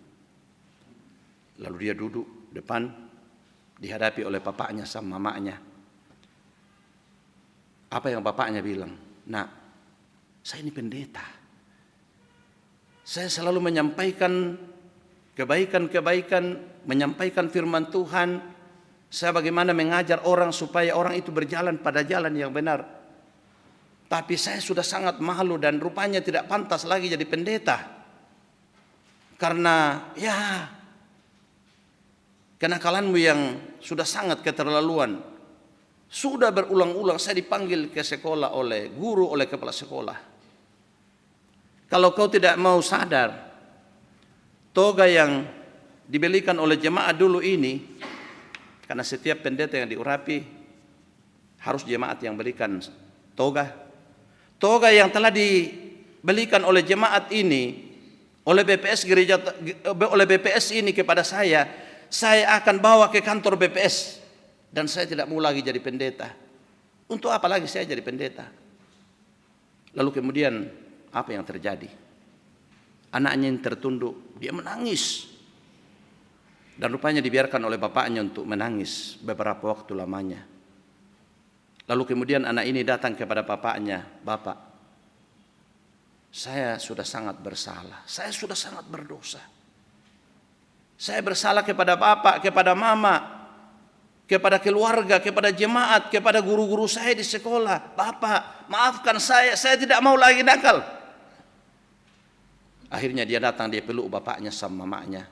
Lalu dia duduk depan, dihadapi oleh bapaknya sama mamanya. Apa yang bapaknya bilang? Nak, saya ini pendeta, saya selalu menyampaikan kebaikan-kebaikan, menyampaikan firman Tuhan. Saya bagaimana mengajar orang supaya orang itu berjalan pada jalan yang benar. Tapi saya sudah sangat malu dan rupanya tidak pantas lagi jadi pendeta. Karena ya kenakalanmu yang sudah sangat keterlaluan. Sudah berulang-ulang saya dipanggil ke sekolah oleh guru, oleh kepala sekolah. Kalau kau tidak mau sadar, toga yang dibelikan oleh jemaat dulu ini, karena setiap pendeta yang diurapi harus jemaat yang belikan toga. Toga yang telah dibelikan oleh jemaat ini, oleh BPS gereja, oleh BPS ini kepada saya akan bawa ke kantor BPS dan saya tidak mau lagi jadi pendeta. Untuk apa lagi saya jadi pendeta? Lalu kemudian apa yang terjadi? Anaknya yang tertunduk, dia menangis. Dan rupanya dibiarkan oleh bapaknya untuk menangis beberapa waktu lamanya. Lalu kemudian anak ini datang kepada bapaknya, Bapak, saya sudah sangat bersalah, saya sudah sangat berdosa. Saya bersalah kepada bapak, kepada mama, kepada keluarga, kepada jemaat, kepada guru-guru saya di sekolah. Bapak, maafkan saya tidak mau lagi nakal. Akhirnya dia datang, dia peluk bapaknya sama mamanya.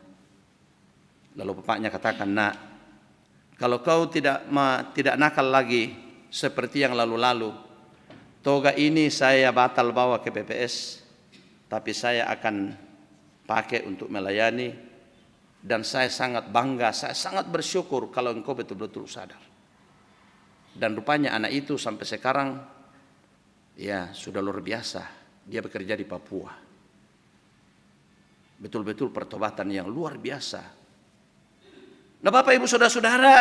Lalu bapaknya katakan, nak, kalau kau tidak nakal lagi seperti yang lalu-lalu, toga ini saya batal bawa ke BPS, tapi saya akan pakai untuk melayani, dan saya sangat bangga, saya sangat bersyukur kalau engkau betul-betul sadar. Dan rupanya anak itu sampai sekarang ya sudah luar biasa, dia bekerja di Papua. Betul-betul pertobatan yang luar biasa. Nah Bapak Ibu Saudara-saudara,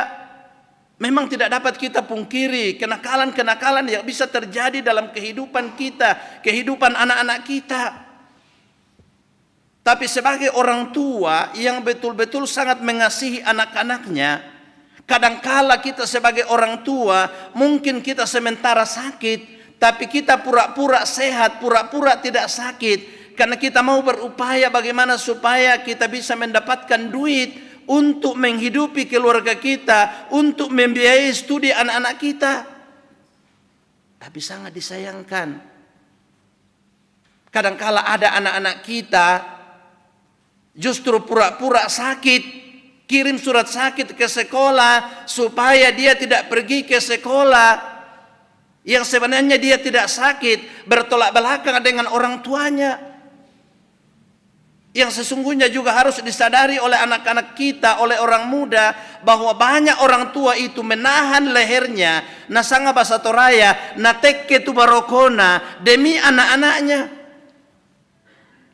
memang tidak dapat kita pungkiri kenakalan-kenakalan yang bisa terjadi dalam kehidupan kita, kehidupan anak-anak kita. Tapi sebagai orang tua yang betul-betul sangat mengasihi anak-anaknya, kadangkala kita sebagai orang tua mungkin kita sementara sakit, tapi kita pura-pura sehat, pura-pura tidak sakit, karena kita mau berupaya bagaimana supaya kita bisa mendapatkan duit untuk menghidupi keluarga kita, untuk membiayai studi anak-anak kita. Tapi sangat disayangkan, kadangkala ada anak-anak kita justru pura-pura sakit, kirim surat sakit ke sekolah supaya dia tidak pergi ke sekolah, yang sebenarnya dia tidak sakit, bertolak belakang dengan orang tuanya. Yang sesungguhnya juga harus disadari oleh anak-anak kita, oleh orang muda, bahwa banyak orang tua itu menahan lehernya, nasanga basa toraya, natekke tu barokona, demi anak-anaknya.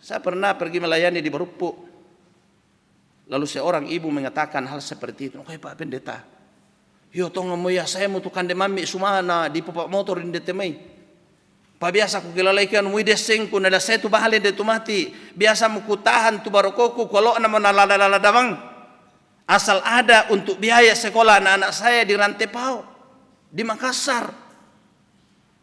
Saya pernah pergi melayani di Barupuk. Lalu seorang ibu mengatakan hal seperti itu. Oke Pak Pendeta, yo tong mo ya saya mutukan de mami sumana di popak motor di temai. Pa biasa ku kilalaikan mu deseng ku nada saya tu bahale de tumati. Biasa mu kutahan tu barokoku kalau na menalala damang. Asal ada untuk biaya sekolah anak-anak saya di Rantepao, di Makassar.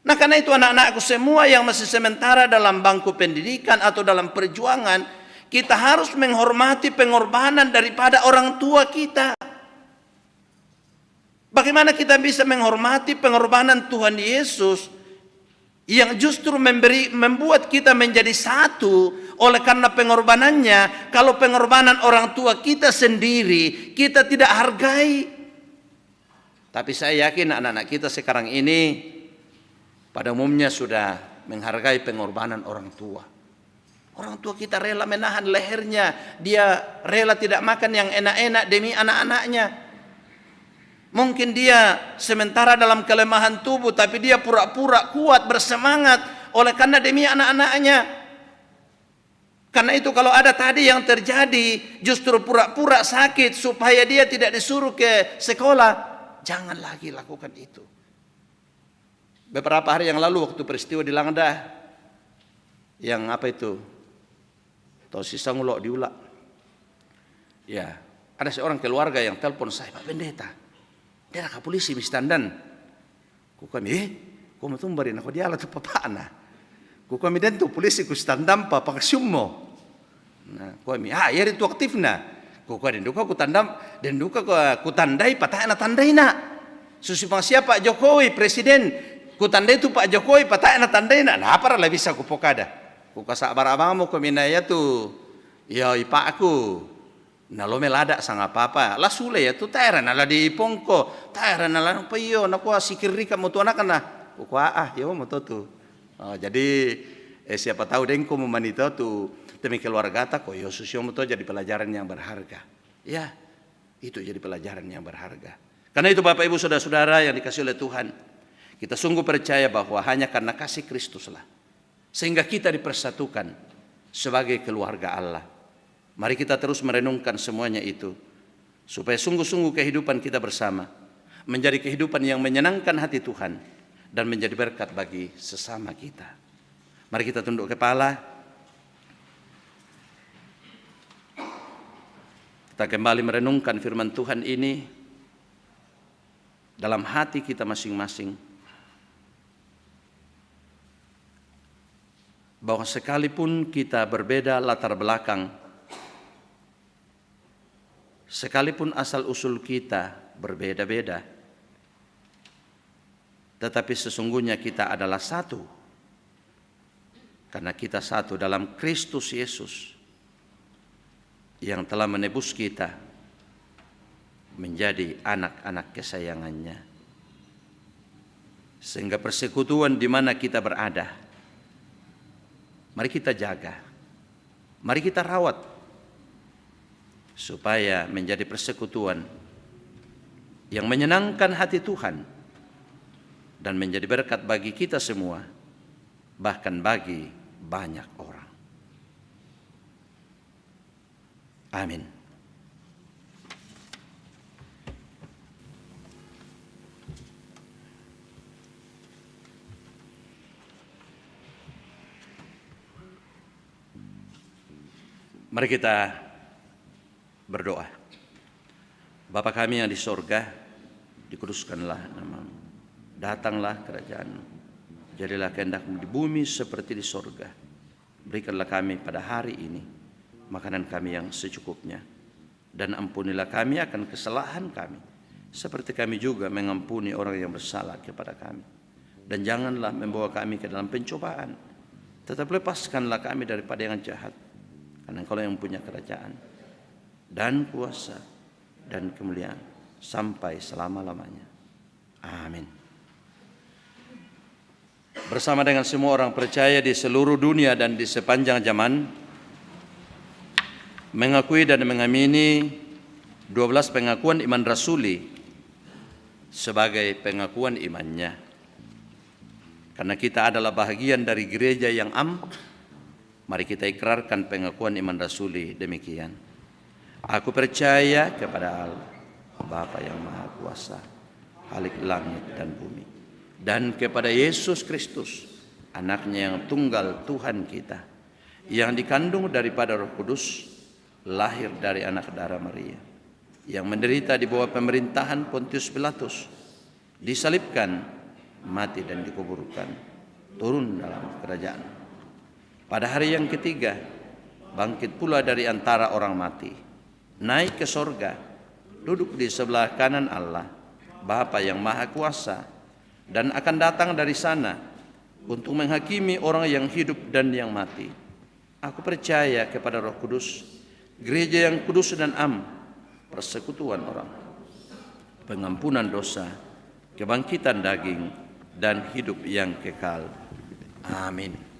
Nah karena itu anak-anakku semua yang masih sementara dalam bangku pendidikan atau dalam perjuangan, kita harus menghormati pengorbanan daripada orang tua kita. Bagaimana kita bisa menghormati pengorbanan Tuhan Yesus yang justru membuat kita menjadi satu oleh karena pengorbanannya, kalau pengorbanan orang tua kita sendiri kita tidak hargai. Tapi saya yakin anak-anak kita sekarang ini pada umumnya sudah menghargai pengorbanan orang tua. Orang tua kita rela menahan lehernya, dia rela tidak makan yang enak-enak demi anak-anaknya. Mungkin dia sementara dalam kelemahan tubuh, tapi dia pura-pura kuat, bersemangat oleh karena demi anak-anaknya. Karena itu kalau ada tadi yang terjadi justru pura-pura sakit supaya dia tidak disuruh ke sekolah, jangan lagi lakukan itu. Beberapa hari yang lalu waktu peristiwa di Langda, yang apa itu? Tosi Sangulok diulak. Ya, ada seorang keluarga yang telepon saya, Pak Pendeta, dia nak polisi mistandan. Ku kami, kau mau tumbarin aku dia lah tu papana. Ku kami dan tu polisi ku standam pa pakasummo. Nah, ku kami, ya itu aktif na. Ku kami duka ku tandam dan duka ku tandai patah na tandai na. Susipang siapa Pak Jokowi presiden, ku tandai tu Pak Jokowi patah na tandai na. Nah, apa lah bisa ku pokada. Ku kasabar abangmu ku minaya tu, ya ipa aku. Nalo melada sang apa-apa. La sule ya tu tera nala di pongko, tera nala pa iyo naku sikiri kamu tu anak na. Ku ya mo tu. Oh, jadi siapa tahu dengku memanito tu demi keluarga ta ko yo susio mo to jadi pelajaran yang berharga. Ya, itu jadi pelajaran yang berharga. Karena itu Bapak Ibu Saudara-saudara yang dikasihi oleh Tuhan, kita sungguh percaya bahwa hanya karena kasih Kristuslah sehingga kita dipersatukan sebagai keluarga Allah. Mari kita terus merenungkan semuanya itu, supaya sungguh-sungguh kehidupan kita bersama menjadi kehidupan yang menyenangkan hati Tuhan dan menjadi berkat bagi sesama kita. Mari kita tunduk kepala. Kita kembali merenungkan firman Tuhan ini dalam hati kita masing-masing. Bahwa sekalipun kita berbeda latar belakang, sekalipun asal-usul kita berbeda-beda, tetapi sesungguhnya kita adalah satu. Karena kita satu dalam Kristus Yesus yang telah menebus kita menjadi anak-anak kesayangannya. Sehingga persekutuan di mana kita berada, mari kita jaga, mari kita rawat, supaya menjadi persekutuan yang menyenangkan hati Tuhan dan menjadi berkat bagi kita semua, bahkan bagi banyak orang. Amin. Mari kita berdoa. Bapa kami yang di sorga, dikuduskanlah namamu. Datanglah kerajaan-Mu. Jadilah kehendak-Mu di bumi seperti di sorga. Berikanlah kami pada hari ini makanan kami yang secukupnya. Dan ampunilah kami akan kesalahan kami, seperti kami juga mengampuni orang yang bersalah kepada kami. Dan janganlah membawa kami ke dalam pencobaan, tetapi lepaskanlah kami daripada yang jahat. Karena Engkau yang punya kerajaan dan kuasa dan kemuliaan sampai selama-lamanya. Amin. Bersama dengan semua orang percaya di seluruh dunia dan di sepanjang zaman, mengakui dan mengamini 12 pengakuan iman rasuli sebagai pengakuan imannya. Karena kita adalah bahagian dari gereja yang mari kita ikrarkan pengakuan iman rasuli demikian. Aku percaya kepada Allah, Bapa yang Maha Kuasa, Khalik langit dan bumi, dan kepada Yesus Kristus, anaknya yang tunggal Tuhan kita, yang dikandung daripada Roh Kudus, lahir dari anak darah Maria, yang menderita di bawah pemerintahan Pontius Pilatus, disalibkan, mati dan dikuburkan, turun dalam kerajaan. Pada hari yang ketiga, bangkit pula dari antara orang mati, naik ke sorga, duduk di sebelah kanan Allah, Bapa yang Maha Kuasa, dan akan datang dari sana untuk menghakimi orang yang hidup dan yang mati. Aku percaya kepada Roh Kudus, gereja yang kudus dan persekutuan orang, pengampunan dosa, kebangkitan daging, dan hidup yang kekal. Amin.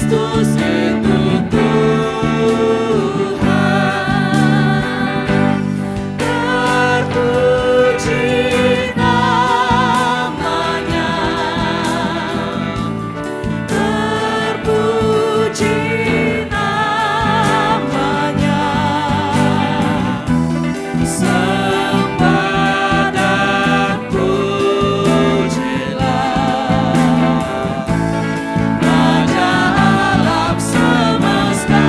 Kristus itu Tuhan. Terpuji namanya, terpuji namanya. Sembah dan pujilah Raja alam semesta,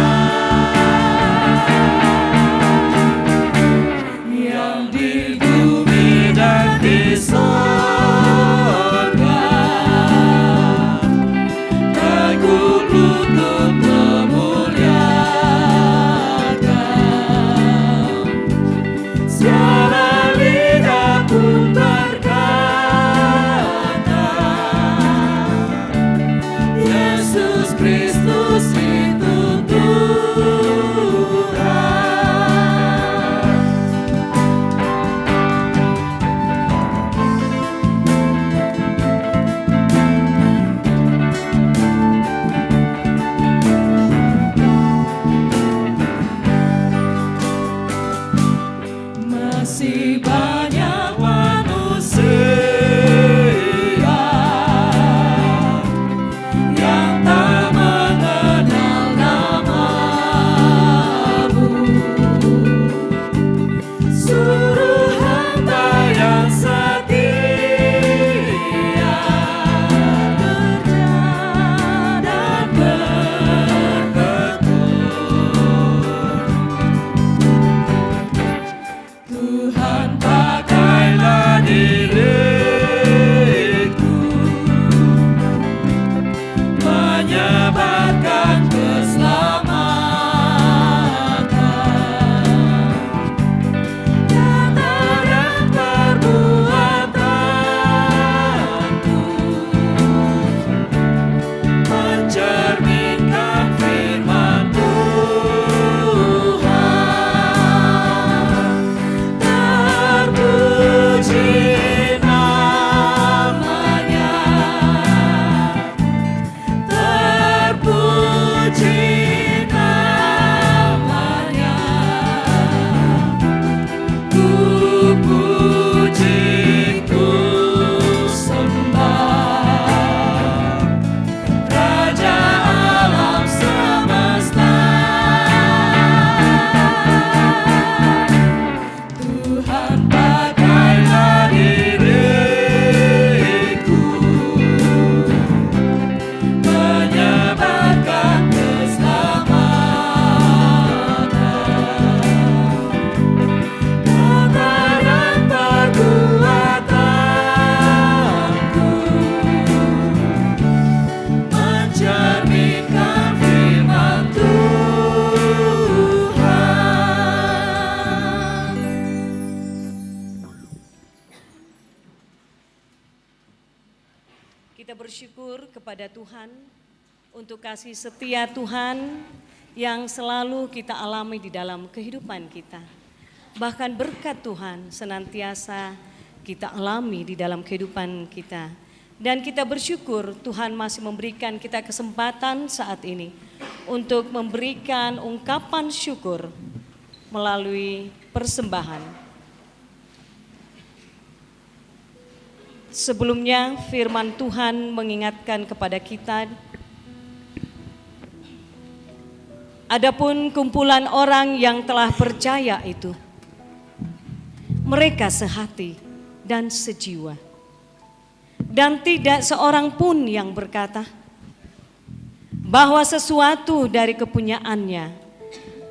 yang di bumi dan di sorga. Teguh lutut memuliakan, segala lidah pun berkata, Yesus Kristus itu Tuhan. Masih banyak manusia yang tak mengenal nama-Mu. Suruh hamba yang setia kerja dan bertekun. Tuhan, pakailah diriku, menyebarkan keselamatan, kata dan perbuatanku, mencerminkan firman Tuhan. Terpuji namanya, terpuji namanya. Ku puji, ku sembah Raja alam semesta. Tuhan, pakailah diriku, menyebarkan keselamatan, kata dan perbuatanku, mencerminkan firman Tuhan. Kita bersyukur kepada Tuhan untuk kasih setia Tuhan yang selalu kita alami di dalam kehidupan kita. Bahkan berkat Tuhan senantiasa kita alami di dalam kehidupan kita. Dan kita bersyukur Tuhan masih memberikan kita kesempatan saat ini untuk memberikan ungkapan syukur melalui persembahan. Sebelumnya firman Tuhan mengingatkan kepada kita, adapun kumpulan orang yang telah percaya itu, mereka sehati dan sejiwa, dan tidak seorang pun yang berkata bahwa sesuatu dari kepunyaannya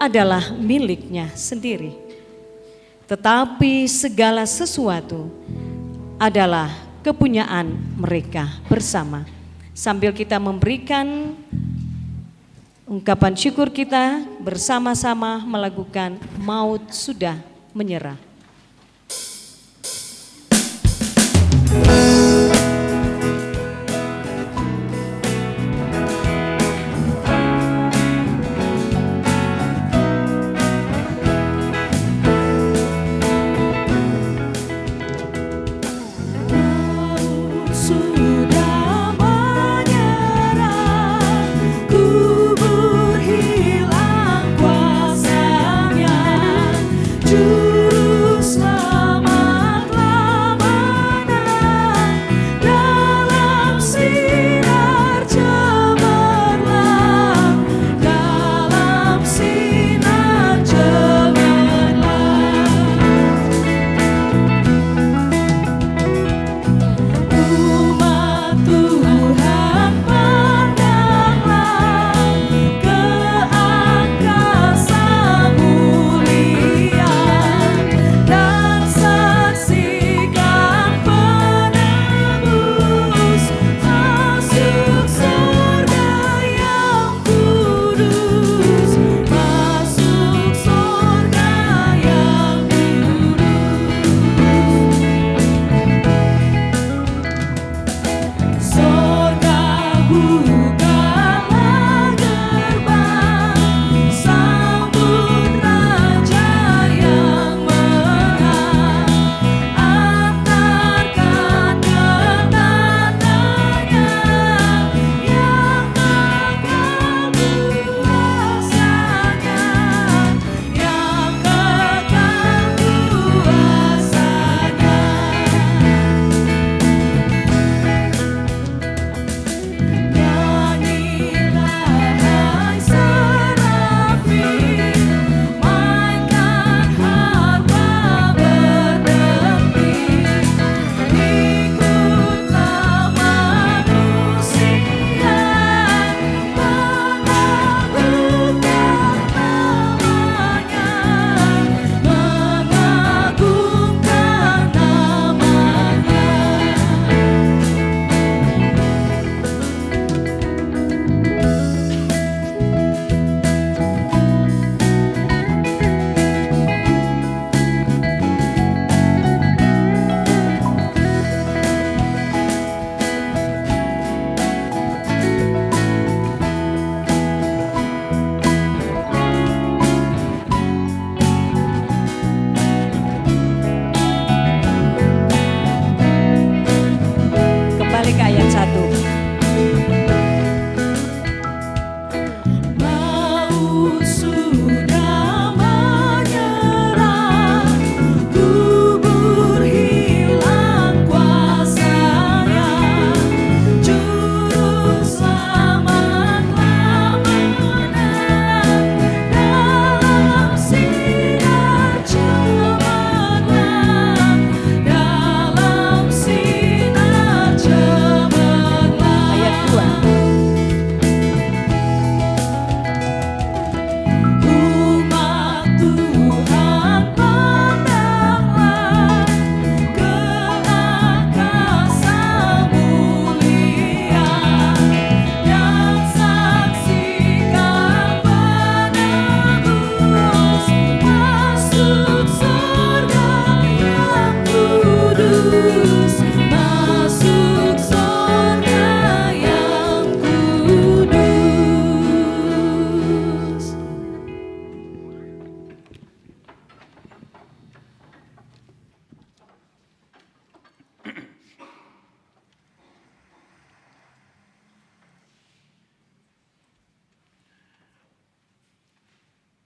adalah miliknya sendiri, tetapi segala sesuatu adalah kepunyaan mereka bersama. Sambil kita memberikan ungkapan syukur kita, bersama-sama melakukan maut sudah menyerah. Sudah menyerah, ku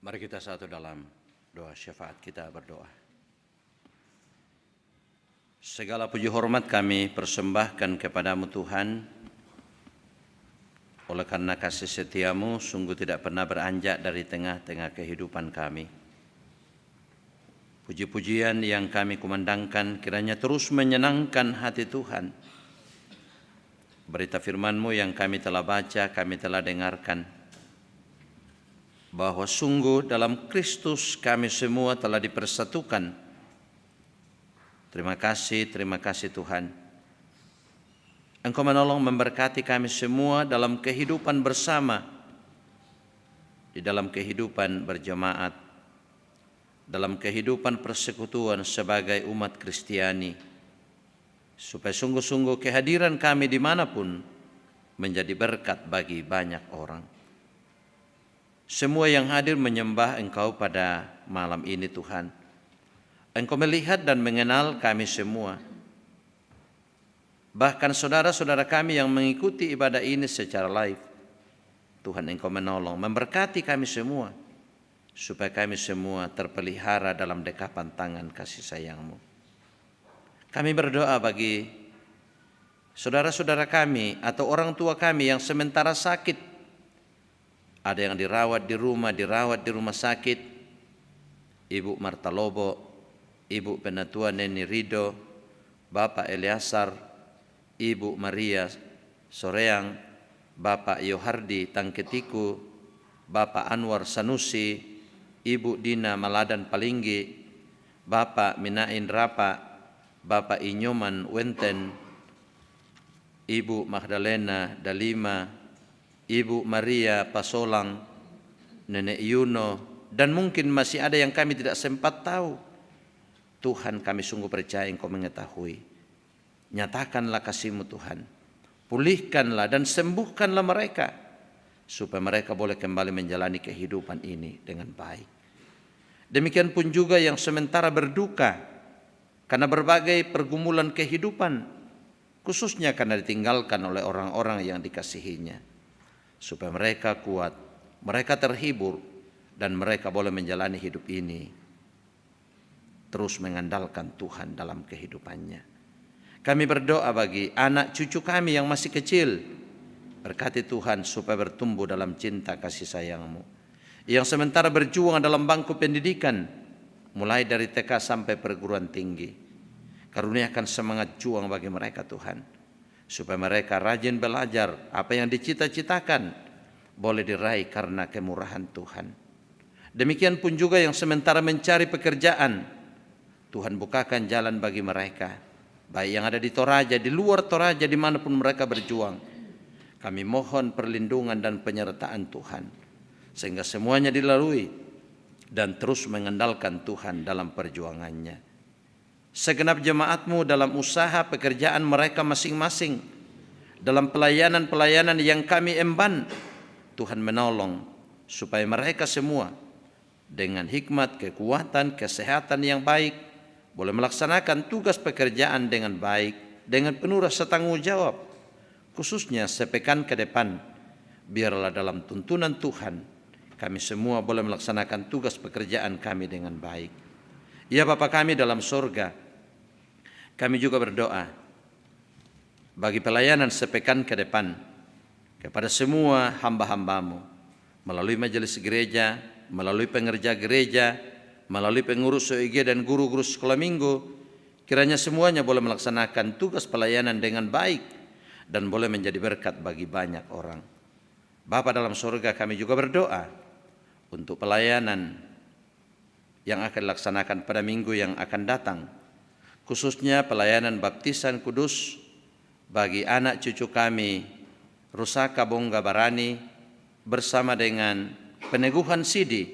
Mari kita satu dalam doa syafaat, kita berdoa. Segala puji hormat kami persembahkan kepadamu Tuhan, oleh karena kasih setiamu sungguh tidak pernah beranjak dari tengah-tengah kehidupan kami. Puji-pujian yang kami kumandangkan kiranya terus menyenangkan hati Tuhan. Berita firman-Mu yang kami telah baca, kami telah dengarkan, bahwa sungguh dalam Kristus kami semua telah dipersatukan. Terima kasih Tuhan. Engkau menolong memberkati kami semua dalam kehidupan bersama, di dalam kehidupan berjemaat, dalam kehidupan persekutuan sebagai umat Kristiani, supaya sungguh-sungguh kehadiran kami dimanapun menjadi berkat bagi banyak orang. Semua yang hadir menyembah Engkau pada malam ini Tuhan. Engkau melihat dan mengenal kami semua. Bahkan saudara-saudara kami yang mengikuti ibadah ini secara live. Tuhan Engkau menolong, memberkati kami semua, supaya kami semua terpelihara dalam dekapan tangan kasih sayang-Mu. Kami berdoa bagi saudara-saudara kami atau orang tua kami yang sementara sakit. Ada yang dirawat di rumah sakit. Ibu Marta Lobo, Ibu Penatua Neni Rido, Bapak Eliasar, Ibu Maria Soreang, Bapak Yohardi Tangketiku, Bapak Anwar Sanusi, Ibu Dina Maladan Palinggi, Bapak Minain Rapa, Bapak Inyoman Wenten, Ibu Magdalena Dalima, Ibu Maria Pasolang, Nenek Yuno, dan mungkin masih ada yang kami tidak sempat tahu. Tuhan, kami sungguh percaya Engkau mengetahui. Nyatakanlah kasih-Mu Tuhan. Pulihkanlah dan sembuhkanlah mereka, supaya mereka boleh kembali menjalani kehidupan ini dengan baik. Demikian pun juga yang sementara berduka karena berbagai pergumulan kehidupan, khususnya karena ditinggalkan oleh orang-orang yang dikasihinya. Supaya mereka kuat, mereka terhibur, dan mereka boleh menjalani hidup ini terus mengandalkan Tuhan dalam kehidupannya. Kami berdoa bagi anak cucu kami yang masih kecil. Berkati Tuhan supaya bertumbuh dalam cinta kasih sayang-Mu. Yang sementara berjuang dalam bangku pendidikan, mulai dari TK sampai perguruan tinggi. Karuniakan semangat juang bagi mereka Tuhan, supaya mereka rajin belajar, apa yang dicita-citakan boleh diraih karena kemurahan Tuhan. Demikian pun juga yang sementara mencari pekerjaan, Tuhan bukakan jalan bagi mereka, baik yang ada di Toraja, di luar Toraja, dimanapun mereka berjuang. Kami mohon perlindungan dan penyertaan Tuhan, sehingga semuanya dilalui dan terus mengandalkan Tuhan dalam perjuangannya. Segenap jemaat-Mu dalam usaha pekerjaan mereka masing-masing, dalam pelayanan-pelayanan yang kami emban, Tuhan menolong supaya mereka semua dengan hikmat, kekuatan, kesehatan yang baik boleh melaksanakan tugas pekerjaan dengan baik, dengan penuh rasa tanggung jawab. Khususnya sepekan ke depan, biarlah dalam tuntunan Tuhan kami semua boleh melaksanakan tugas pekerjaan kami dengan baik. Ya Bapa kami dalam surga, kami juga berdoa bagi pelayanan sepekan ke depan kepada semua hamba-hamba-Mu, melalui majelis gereja, melalui pengerja gereja, melalui pengurus OIG dan guru-guru sekolah minggu. Kiranya semuanya boleh melaksanakan tugas pelayanan dengan baik dan boleh menjadi berkat bagi banyak orang. Bapa dalam surga, kami juga berdoa untuk pelayanan yang akan dilaksanakan pada minggu yang akan datang, khususnya pelayanan baptisan kudus bagi anak cucu kami Rusaka Bongga Barani, bersama dengan peneguhan sidi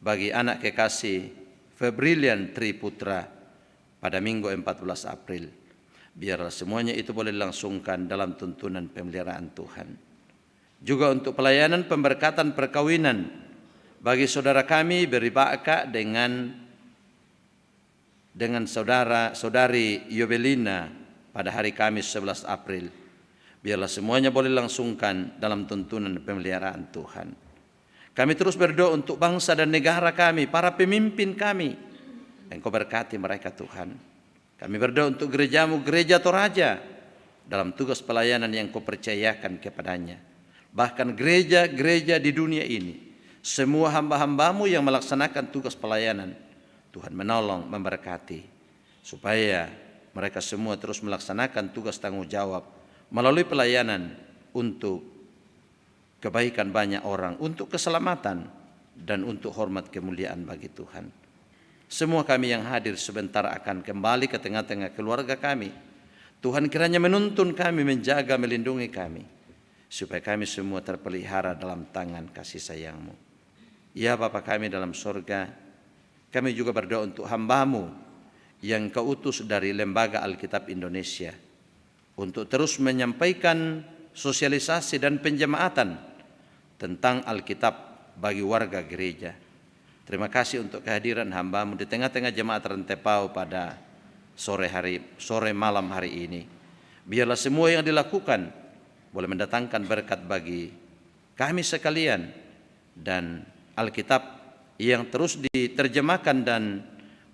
bagi anak kekasih Febrilian Triputra pada minggu 14 April. Biarlah semuanya itu boleh dilangsungkan dalam tuntunan pemeliharaan Tuhan. Juga untuk pelayanan pemberkatan perkawinan bagi saudara kami beri baka dengan saudari Yobelina pada hari Kamis 11 April. Biarlah semuanya boleh langsungkan dalam tuntunan pemeliharaan Tuhan. Kami terus berdoa untuk bangsa dan negara kami, para pemimpin kami. Engkau berkati mereka Tuhan. Kami berdoa untuk gerejamu, gereja Toraja, dalam tugas pelayanan yang kau percayakan kepadanya. Bahkan gereja-gereja di dunia ini, semua hamba-hambamu yang melaksanakan tugas pelayanan, Tuhan menolong, memberkati, supaya mereka semua terus melaksanakan tugas tanggung jawab melalui pelayanan untuk kebaikan banyak orang, untuk keselamatan dan untuk hormat kemuliaan bagi Tuhan. Semua kami yang hadir sebentar akan kembali ke tengah-tengah keluarga kami. Tuhan kiranya menuntun kami, menjaga, melindungi kami, supaya kami semua terpelihara dalam tangan kasih sayang-Mu. Ya Bapa kami dalam sorga, kami juga berdoa untuk hamba-Mu yang Kau utus dari Lembaga Alkitab Indonesia untuk terus menyampaikan sosialisasi dan penjemaatan tentang Alkitab bagi warga gereja. Terima kasih untuk kehadiran hamba-Mu di tengah-tengah jemaat Rantepau pada sore malam hari ini. Biarlah semua yang dilakukan boleh mendatangkan berkat bagi kami sekalian, dan Alkitab yang terus diterjemahkan dan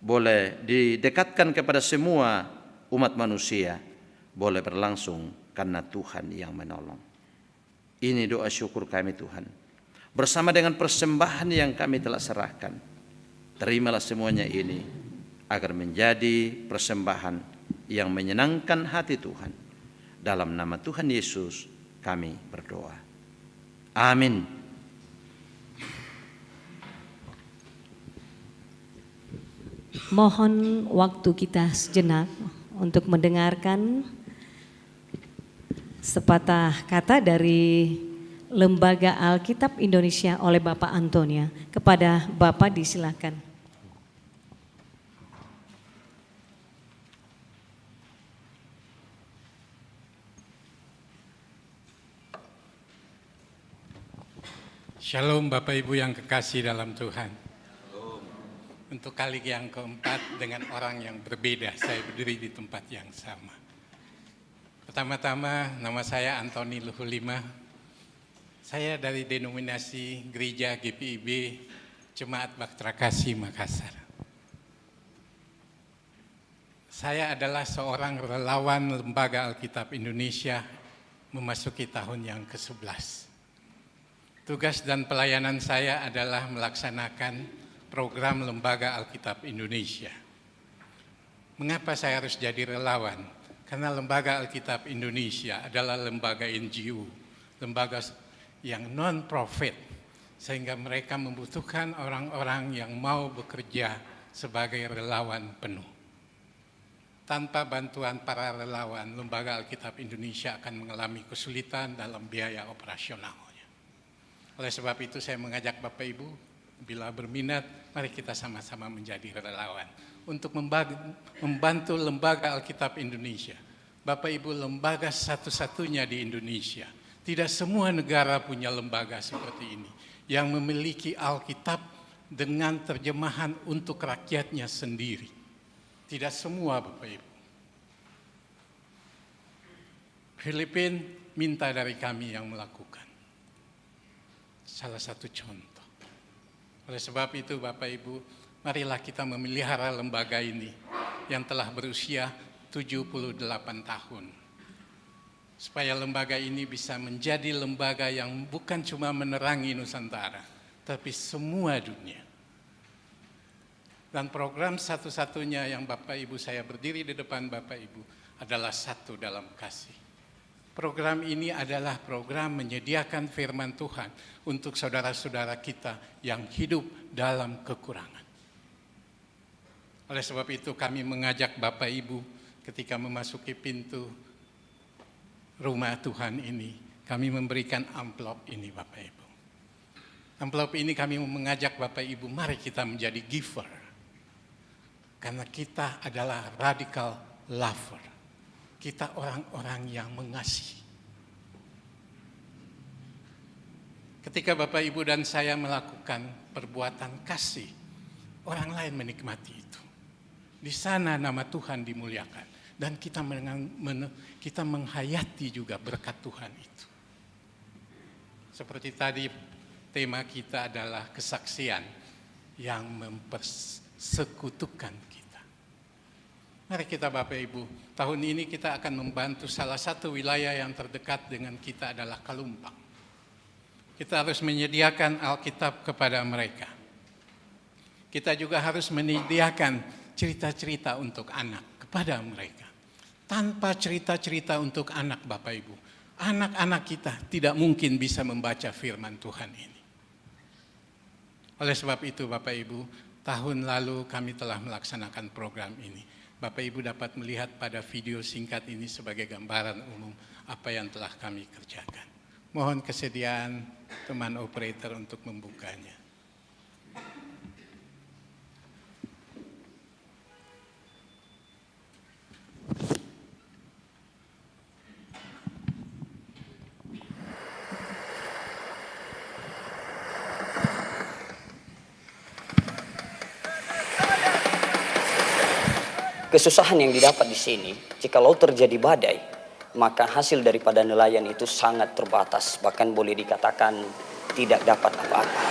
boleh didekatkan kepada semua umat manusia boleh berlangsung karena Tuhan yang menolong. Ini doa syukur kami Tuhan. Bersama dengan persembahan yang kami telah serahkan, terimalah semuanya ini agar menjadi persembahan yang menyenangkan hati Tuhan. Dalam nama Tuhan Yesus kami berdoa. Amin. Mohon waktu kita sejenak untuk mendengarkan sepatah kata dari Lembaga Alkitab Indonesia oleh Bapak Antonia. Kepada Bapak disilakan. Shalom Bapak Ibu yang kekasih dalam Tuhan. Untuk kali yang keempat dengan orang yang berbeda, saya berdiri di tempat yang sama. Pertama-tama, nama saya Antoni Luhulima. Saya dari denominasi Gereja GPIB Jemaat Bahtera Kasih Makassar. Saya adalah seorang relawan Lembaga Alkitab Indonesia memasuki tahun yang ke-11. Tugas dan pelayanan saya adalah melaksanakan program Lembaga Alkitab Indonesia. Mengapa saya harus jadi relawan? Karena Lembaga Alkitab Indonesia adalah lembaga NGO, lembaga yang non-profit, sehingga mereka membutuhkan orang-orang yang mau bekerja sebagai relawan penuh. Tanpa bantuan para relawan, Lembaga Alkitab Indonesia akan mengalami kesulitan dalam biaya operasionalnya. Oleh sebab itu saya mengajak Bapak Ibu, bila berminat, mari kita sama-sama menjadi relawan untuk membantu Lembaga Alkitab Indonesia. Bapak Ibu, lembaga satu-satunya di Indonesia. Tidak semua negara punya lembaga seperti ini, yang memiliki Alkitab dengan terjemahan untuk rakyatnya sendiri. Tidak semua, Bapak Ibu. Filipina minta dari kami yang melakukan. Salah satu contoh. Oleh sebab itu Bapak Ibu, marilah kita memelihara lembaga ini yang telah berusia 78 tahun. Supaya lembaga ini bisa menjadi lembaga yang bukan cuma menerangi Nusantara, tapi semua dunia. Dan program satu-satunya yang Bapak Ibu saya berdiri di depan Bapak Ibu adalah Satu Dalam Kasih. Program ini adalah program menyediakan firman Tuhan untuk saudara-saudara kita yang hidup dalam kekurangan. Oleh sebab itu kami mengajak Bapak Ibu ketika memasuki pintu rumah Tuhan ini, kami memberikan amplop ini Bapak Ibu. Amplop ini kami mengajak Bapak Ibu, mari kita menjadi giver. Karena kita adalah radical lover. Kita orang-orang yang mengasihi. Ketika Bapak Ibu dan saya melakukan perbuatan kasih, orang lain menikmati itu. Di sana nama Tuhan dimuliakan. Dan kita menghayati juga berkat Tuhan itu. Seperti tadi tema kita adalah kesaksian yang mempersekutukan kita. Mari kita Bapak Ibu, tahun ini kita akan membantu salah satu wilayah yang terdekat dengan kita adalah Kalumpang. Kita harus menyediakan Alkitab kepada mereka. Kita juga harus menyediakan cerita-cerita untuk anak kepada mereka. Tanpa cerita-cerita untuk anak Bapak Ibu, anak-anak kita tidak mungkin bisa membaca firman Tuhan ini. Oleh sebab itu Bapak Ibu, tahun lalu kami telah melaksanakan program ini. Bapak Ibu dapat melihat pada video singkat ini sebagai gambaran umum apa yang telah kami kerjakan. Mohon kesediaan teman operator untuk membukanya. Kesusahan yang didapat di sini, jikalau terjadi badai, maka hasil daripada nelayan itu sangat terbatas, bahkan boleh dikatakan tidak dapat apa-apa.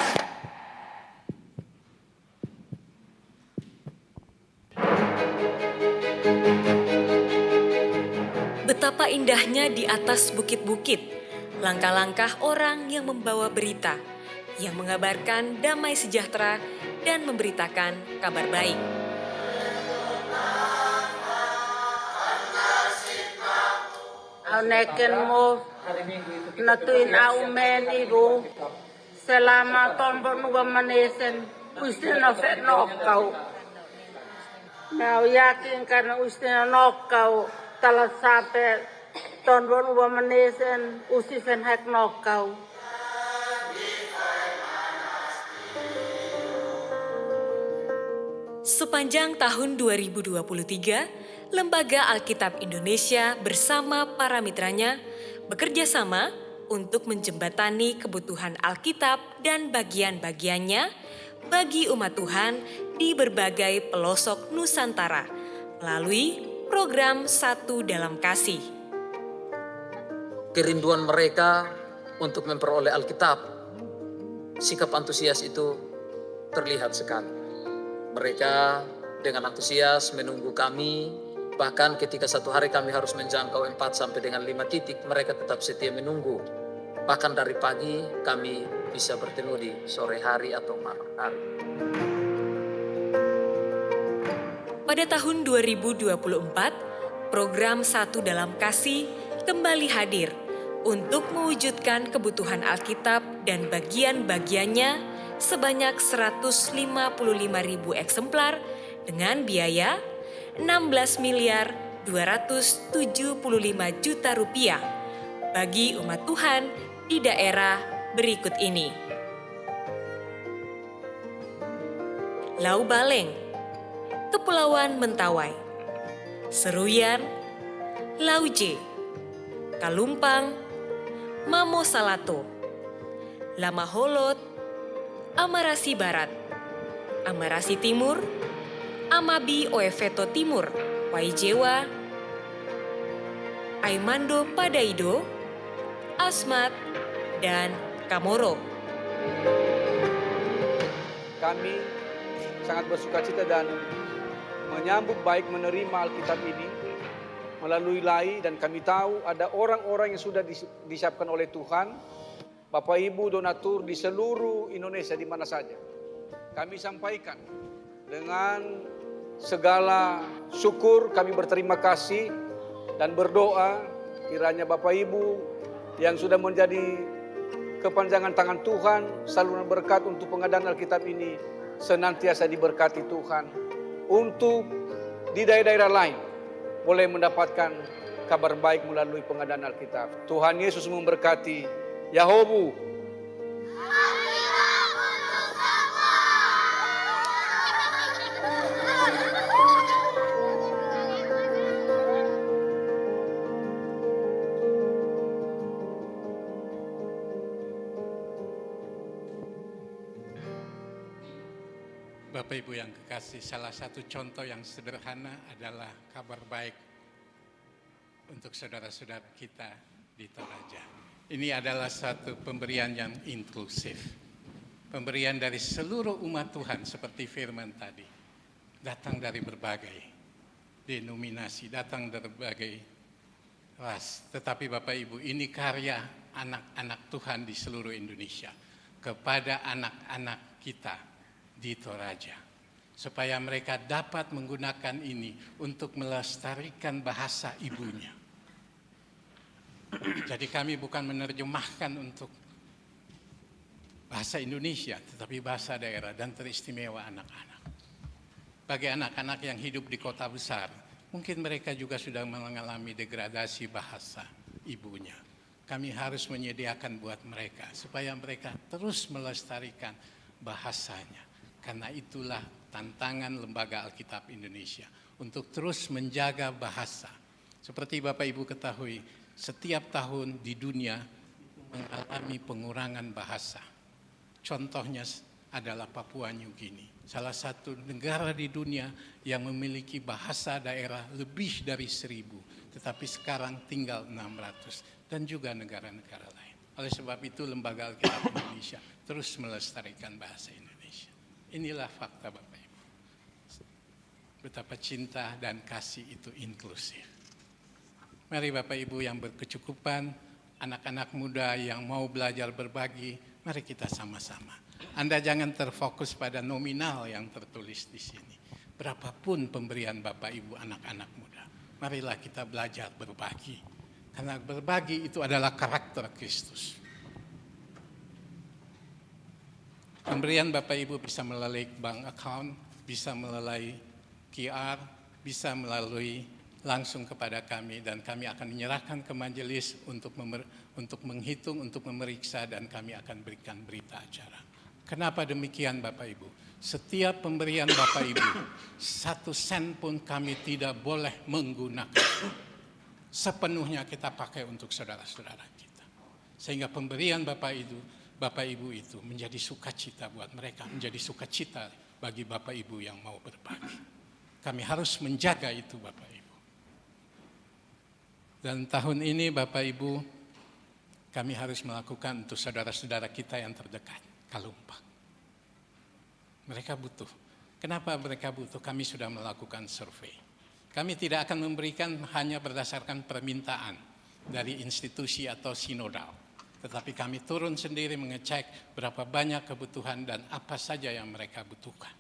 Betapa indahnya di atas bukit-bukit, langkah-langkah orang yang membawa berita, yang mengabarkan damai sejahtera dan memberitakan kabar baik. Neken mo natuin aumen ibu selama tombon nuwa manesen usti na fet nokau now yakin karena usti na nokau talat sape tombon nuwa manesen usti fen hek nokau. Sepanjang tahun 2023, Lembaga Alkitab Indonesia bersama para mitranya bekerja sama untuk menjembatani kebutuhan Alkitab dan bagian-bagiannya bagi umat Tuhan di berbagai pelosok Nusantara melalui program Satu Dalam Kasih. Kerinduan mereka untuk memperoleh Alkitab, sikap antusias itu terlihat sekali. Mereka dengan antusias menunggu kami. Bahkan ketika satu hari kami harus menjangkau 4 sampai dengan 5 titik, mereka tetap setia menunggu. Bahkan dari pagi kami bisa bertemu di sore hari atau malam hari. Pada tahun 2024, program Satu Dalam Kasih kembali hadir untuk mewujudkan kebutuhan Alkitab dan bagian-bagiannya sebanyak 155.000 eksemplar dengan biaya 16.275 juta rupiah bagi umat Tuhan di daerah berikut ini. Lau Baleng, Kepulauan Mentawai, Seruyan, Lauje, Kalumpang, Mamo Salato, Lamaholot, Amarasi Barat, Amarasi Timur, Amabi Oeveto Timur, Waijewa, Aimando Padaido, Asmat, dan Kamoro. Kami sangat bersukacita dan menyambut baik menerima Alkitab ini melalui LAI, dan kami tahu ada orang-orang yang sudah disiapkan oleh Tuhan, Bapak Ibu donatur di seluruh Indonesia di mana saja. Kami sampaikan dengan segala syukur, kami berterima kasih dan berdoa kiranya Bapak Ibu yang sudah menjadi kepanjangan tangan Tuhan, saluran berkat untuk pengadaan Alkitab ini senantiasa diberkati Tuhan. Untuk di daerah-daerah lain boleh mendapatkan kabar baik melalui pengadaan Alkitab. Tuhan Yesus memberkati. Yahobu. Bapak Ibu yang kekasih, salah satu contoh yang sederhana adalah kabar baik untuk saudara-saudara kita di Toraja. Ini adalah satu pemberian yang inklusif. pemberian dari seluruh umat Tuhan seperti firman tadi, datang dari berbagai denominasi, datang dari berbagai ras. Tetapi Bapak Ibu, ini karya anak-anak Tuhan di seluruh Indonesia kepada anak-anak kita di Toraja, supaya mereka dapat menggunakan ini untuk melestarikan bahasa ibunya. Jadi kami bukan menerjemahkan untuk bahasa Indonesia, tetapi bahasa daerah dan teristimewa anak-anak. Bagi anak-anak yang hidup di kota besar, mungkin mereka juga sudah mengalami degradasi bahasa ibunya. Kami harus menyediakan buat mereka, supaya mereka terus melestarikan bahasanya. Karena itulah tantangan Lembaga Alkitab Indonesia, untuk terus menjaga bahasa. Seperti Bapak Ibu ketahui, setiap tahun di dunia mengalami pengurangan bahasa. Contohnya adalah Papua New Guinea, salah satu negara di dunia yang memiliki bahasa daerah lebih dari 1.000, tetapi sekarang tinggal 600, dan juga negara-negara lain. Oleh sebab itu Lembaga Alkitab Indonesia terus melestarikan bahasa Indonesia. Inilah fakta Bapak Ibu. Betapa cinta dan kasih itu inklusif. Mari Bapak Ibu yang berkecukupan, anak-anak muda yang mau belajar berbagi, mari kita sama-sama. Anda jangan terfokus pada nominal yang tertulis di sini. Berapapun pemberian Bapak Ibu anak-anak muda, marilah kita belajar berbagi. Karena berbagi itu adalah karakter Kristus. Pemberian Bapak Ibu bisa melalui bank account, bisa melalui QR, bisa melalui langsung kepada kami, dan kami akan menyerahkan ke majelis untuk menghitung, untuk memeriksa, dan kami akan berikan berita acara. Kenapa demikian Bapak Ibu? Setiap pemberian Bapak Ibu, 1 sen pun kami tidak boleh menggunakan. Sepenuhnya kita pakai untuk saudara-saudara kita. Sehingga pemberian Bapak Ibu itu menjadi sukacita buat mereka, menjadi sukacita bagi Bapak Ibu yang mau berbagi. Kami harus menjaga itu Bapak Ibu. Dan tahun ini Bapak Ibu, kami harus melakukan untuk saudara-saudara kita yang terdekat, Kalumpak. Mereka butuh. Kenapa mereka butuh? Kami sudah melakukan survei. Kami tidak akan memberikan hanya berdasarkan permintaan dari institusi atau sinodal. Tetapi kami turun sendiri mengecek berapa banyak kebutuhan dan apa saja yang mereka butuhkan.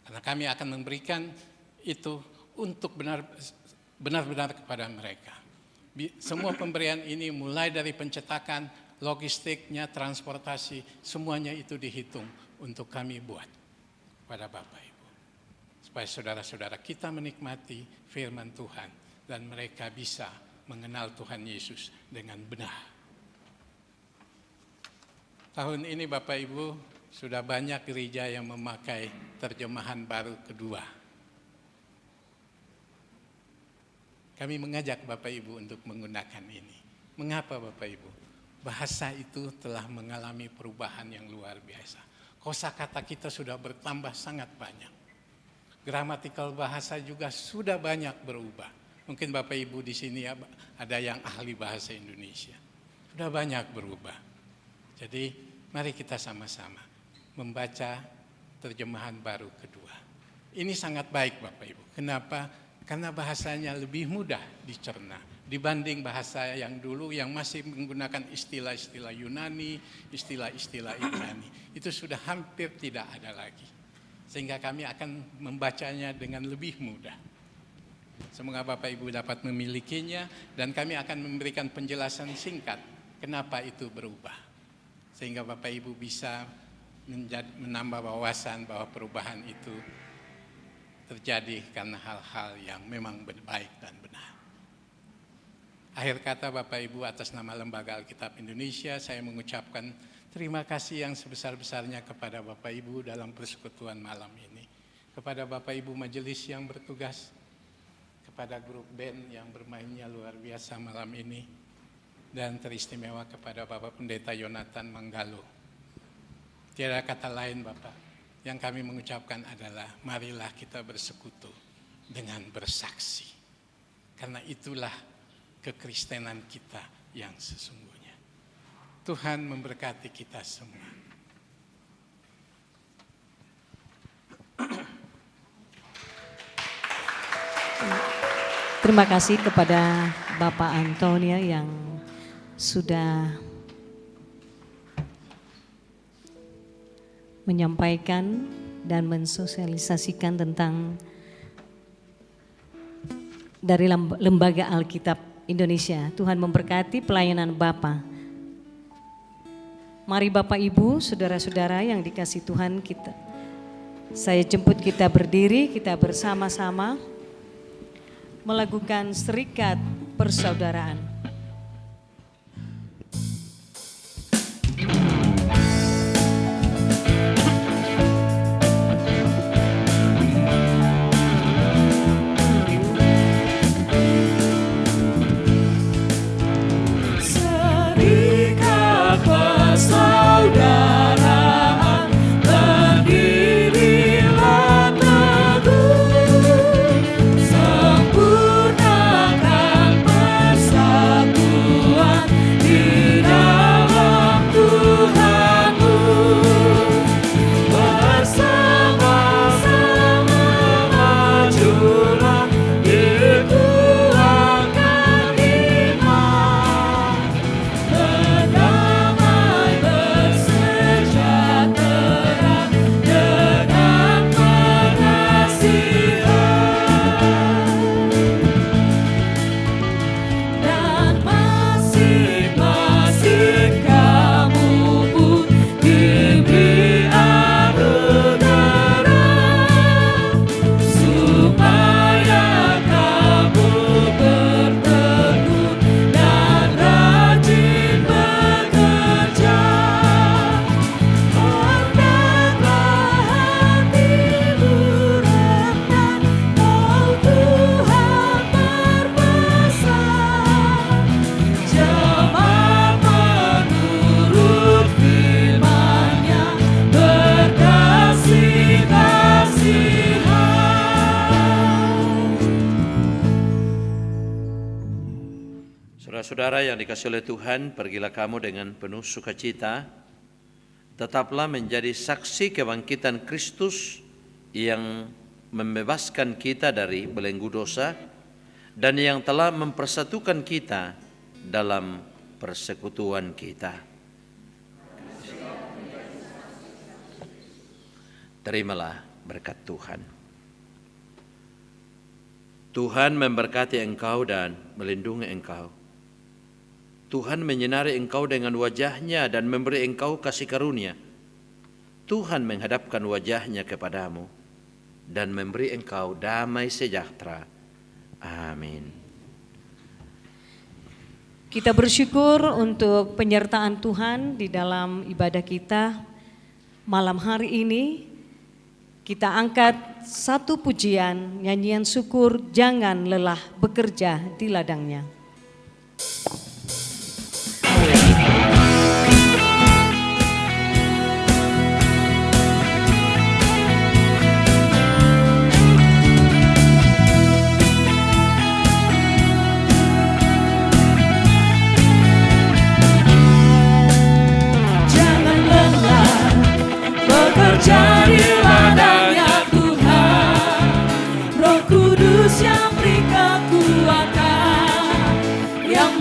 Karena kami akan memberikan itu untuk benar-benar kepada mereka. Semua pemberian ini mulai dari pencetakan, logistiknya, transportasi, semuanya itu dihitung untuk kami buat pada Bapak Ibu. Supaya saudara-saudara kita menikmati firman Tuhan dan mereka bisa mengenal Tuhan Yesus dengan benar. Tahun ini Bapak Ibu sudah banyak gereja yang memakai terjemahan baru kedua. Kami mengajak Bapak Ibu untuk menggunakan ini. Mengapa Bapak Ibu? Bahasa itu telah mengalami perubahan yang luar biasa. Kosakata kita sudah bertambah sangat banyak. Gramatikal bahasa juga sudah banyak berubah. Mungkin Bapak Ibu di sini ada yang ahli bahasa Indonesia. Sudah banyak berubah. Jadi mari kita sama-sama membaca terjemahan baru kedua. Ini sangat baik Bapak Ibu. Kenapa? Karena bahasanya lebih mudah dicerna dibanding bahasa yang dulu yang masih menggunakan istilah-istilah Yunani, istilah-istilah Ibrani. Itu sudah hampir tidak ada lagi. Sehingga kami akan membacanya dengan lebih mudah. Semoga Bapak Ibu dapat memilikinya dan kami akan memberikan penjelasan singkat kenapa itu berubah. Sehingga Bapak Ibu bisa menambah wawasan bahwa perubahan itu terjadi karena hal-hal yang memang baik dan benar. Akhir kata Bapak Ibu, atas nama Lembaga Alkitab Indonesia, saya mengucapkan terima kasih yang sebesar-besarnya kepada Bapak Ibu dalam persekutuan malam ini. Kepada Bapak Ibu majelis yang bertugas, kepada grup band yang bermainnya luar biasa malam ini, dan teristimewa kepada Bapak Pendeta Yonatan Manggalo. Tiada kata lain Bapak, yang kami mengucapkan adalah marilah kita bersekutu dengan bersaksi. Karena itulah kekristenan kita yang sesungguhnya. Tuhan memberkati kita semua. Terima kasih kepada Bapak Antonia yang sudah menyampaikan dan mensosialisasikan tentang dari Lembaga Alkitab Indonesia. Tuhan memberkati pelayanan Bapak. Mari Bapak Ibu, saudara-saudara yang dikasihi Tuhan, saya jemput kita berdiri, kita bersama-sama melakukan serikat persaudaraan. Serikat persaudaraan, berdirilah teguh, sempurnakan persatuan di dalam Tuhanmu. Bersama-sama majulah, dikuatkan iman, berdamai bersejahtera dengan pengasihan. Dan masing-masing kamu pun diberi anugerah, supaya kamu bertekun dan rajin bekerja. Angkatlah hatimu rendah, oh Tuhan berpesan, jemaat menurut firman-Nya berkasih-kasihan. Saudara-saudara yang dikasihi oleh Tuhan, pergilah kamu dengan penuh sukacita, tetaplah menjadi saksi kebangkitan Kristus yang membebaskan kita dari belenggu dosa dan yang telah mempersatukan kita dalam persekutuan kita. Terimalah berkat Tuhan. Tuhan memberkati engkau dan melindungi engkau. Tuhan menyinari engkau dengan wajah-Nya dan memberi engkau kasih karunia. Tuhan menghadapkan wajah-Nya kepadamu dan memberi engkau damai sejahtera. Amin. Kita bersyukur untuk penyertaan Tuhan di dalam ibadah kita malam hari ini. Kita angkat satu pujian, nyanyian syukur, jangan lelah bekerja di ladangnya. Jangan lelah bekerja di ladangnya Tuhan, Roh Kudus yang beri kekuatan, yang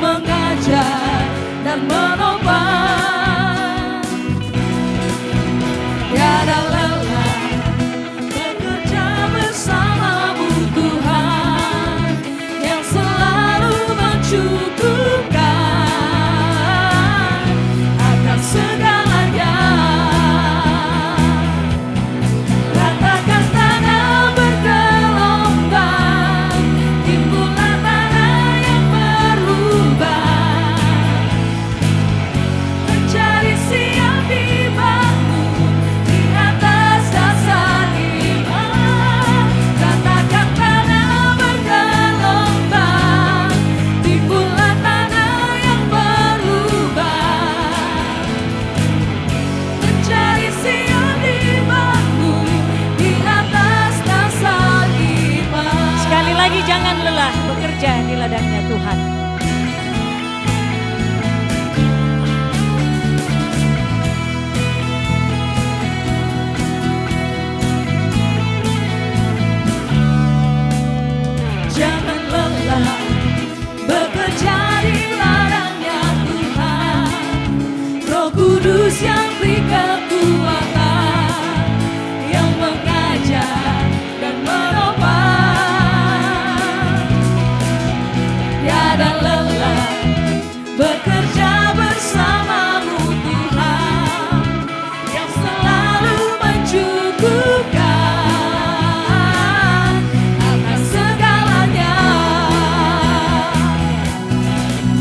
Kudus yang beri kekuatan, yang mengajar dan menopang. Tiada lelah bekerja bersamamu Tuhan, yang selalu mencukupkan atas segalanya.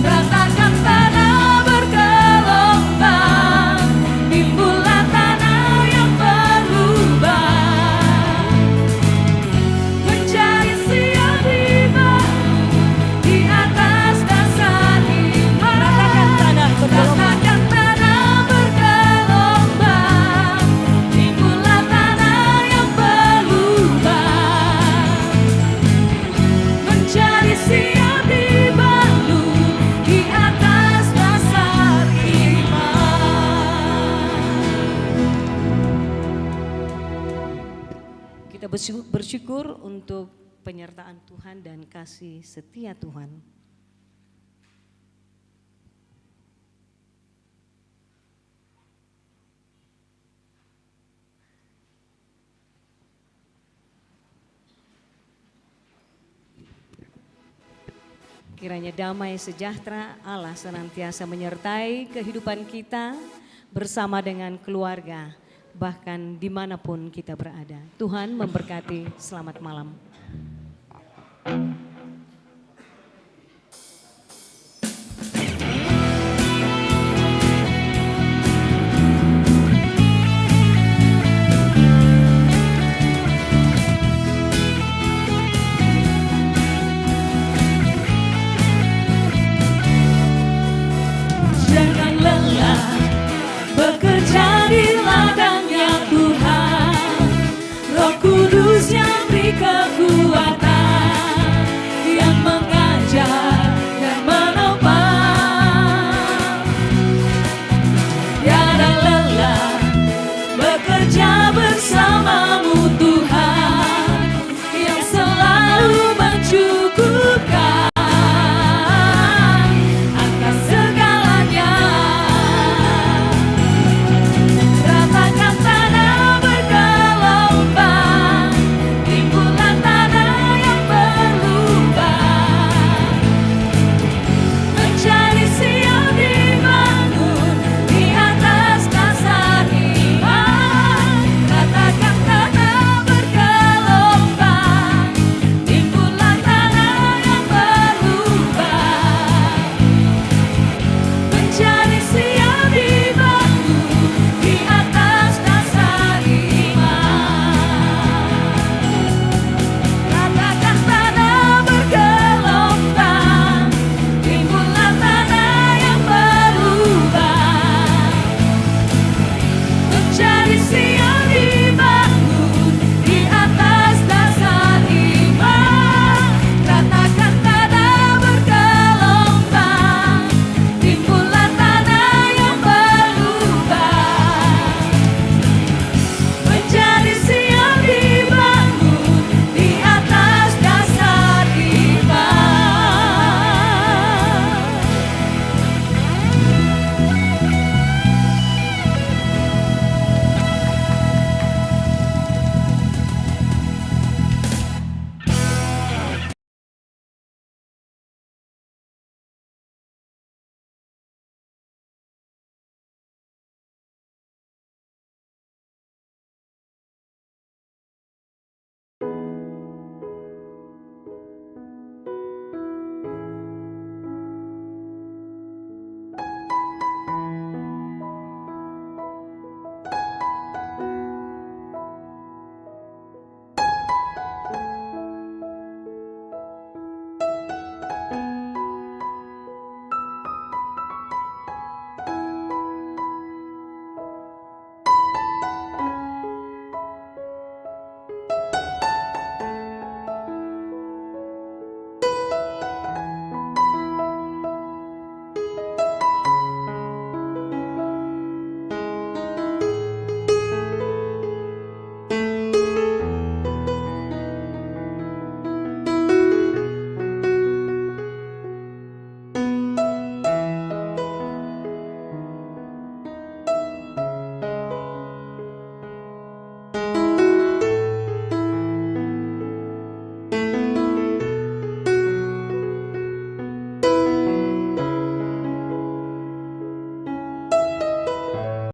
Ratakan tanah bergelombang, timbulah tanah yang berlubang, mencari siap dibangun di atas dasar iman. Ratakan tanah bergelombang, timbulah tanah yang berlubang, mencari siap dibangun di atas dasar iman. Kita bersyukur untuk penyertaan Tuhan dan kasih setia Tuhan. Kiranya damai sejahtera Allah senantiasa menyertai kehidupan kita bersama dengan keluarga, bahkan dimanapun kita berada. Tuhan memberkati, selamat malam.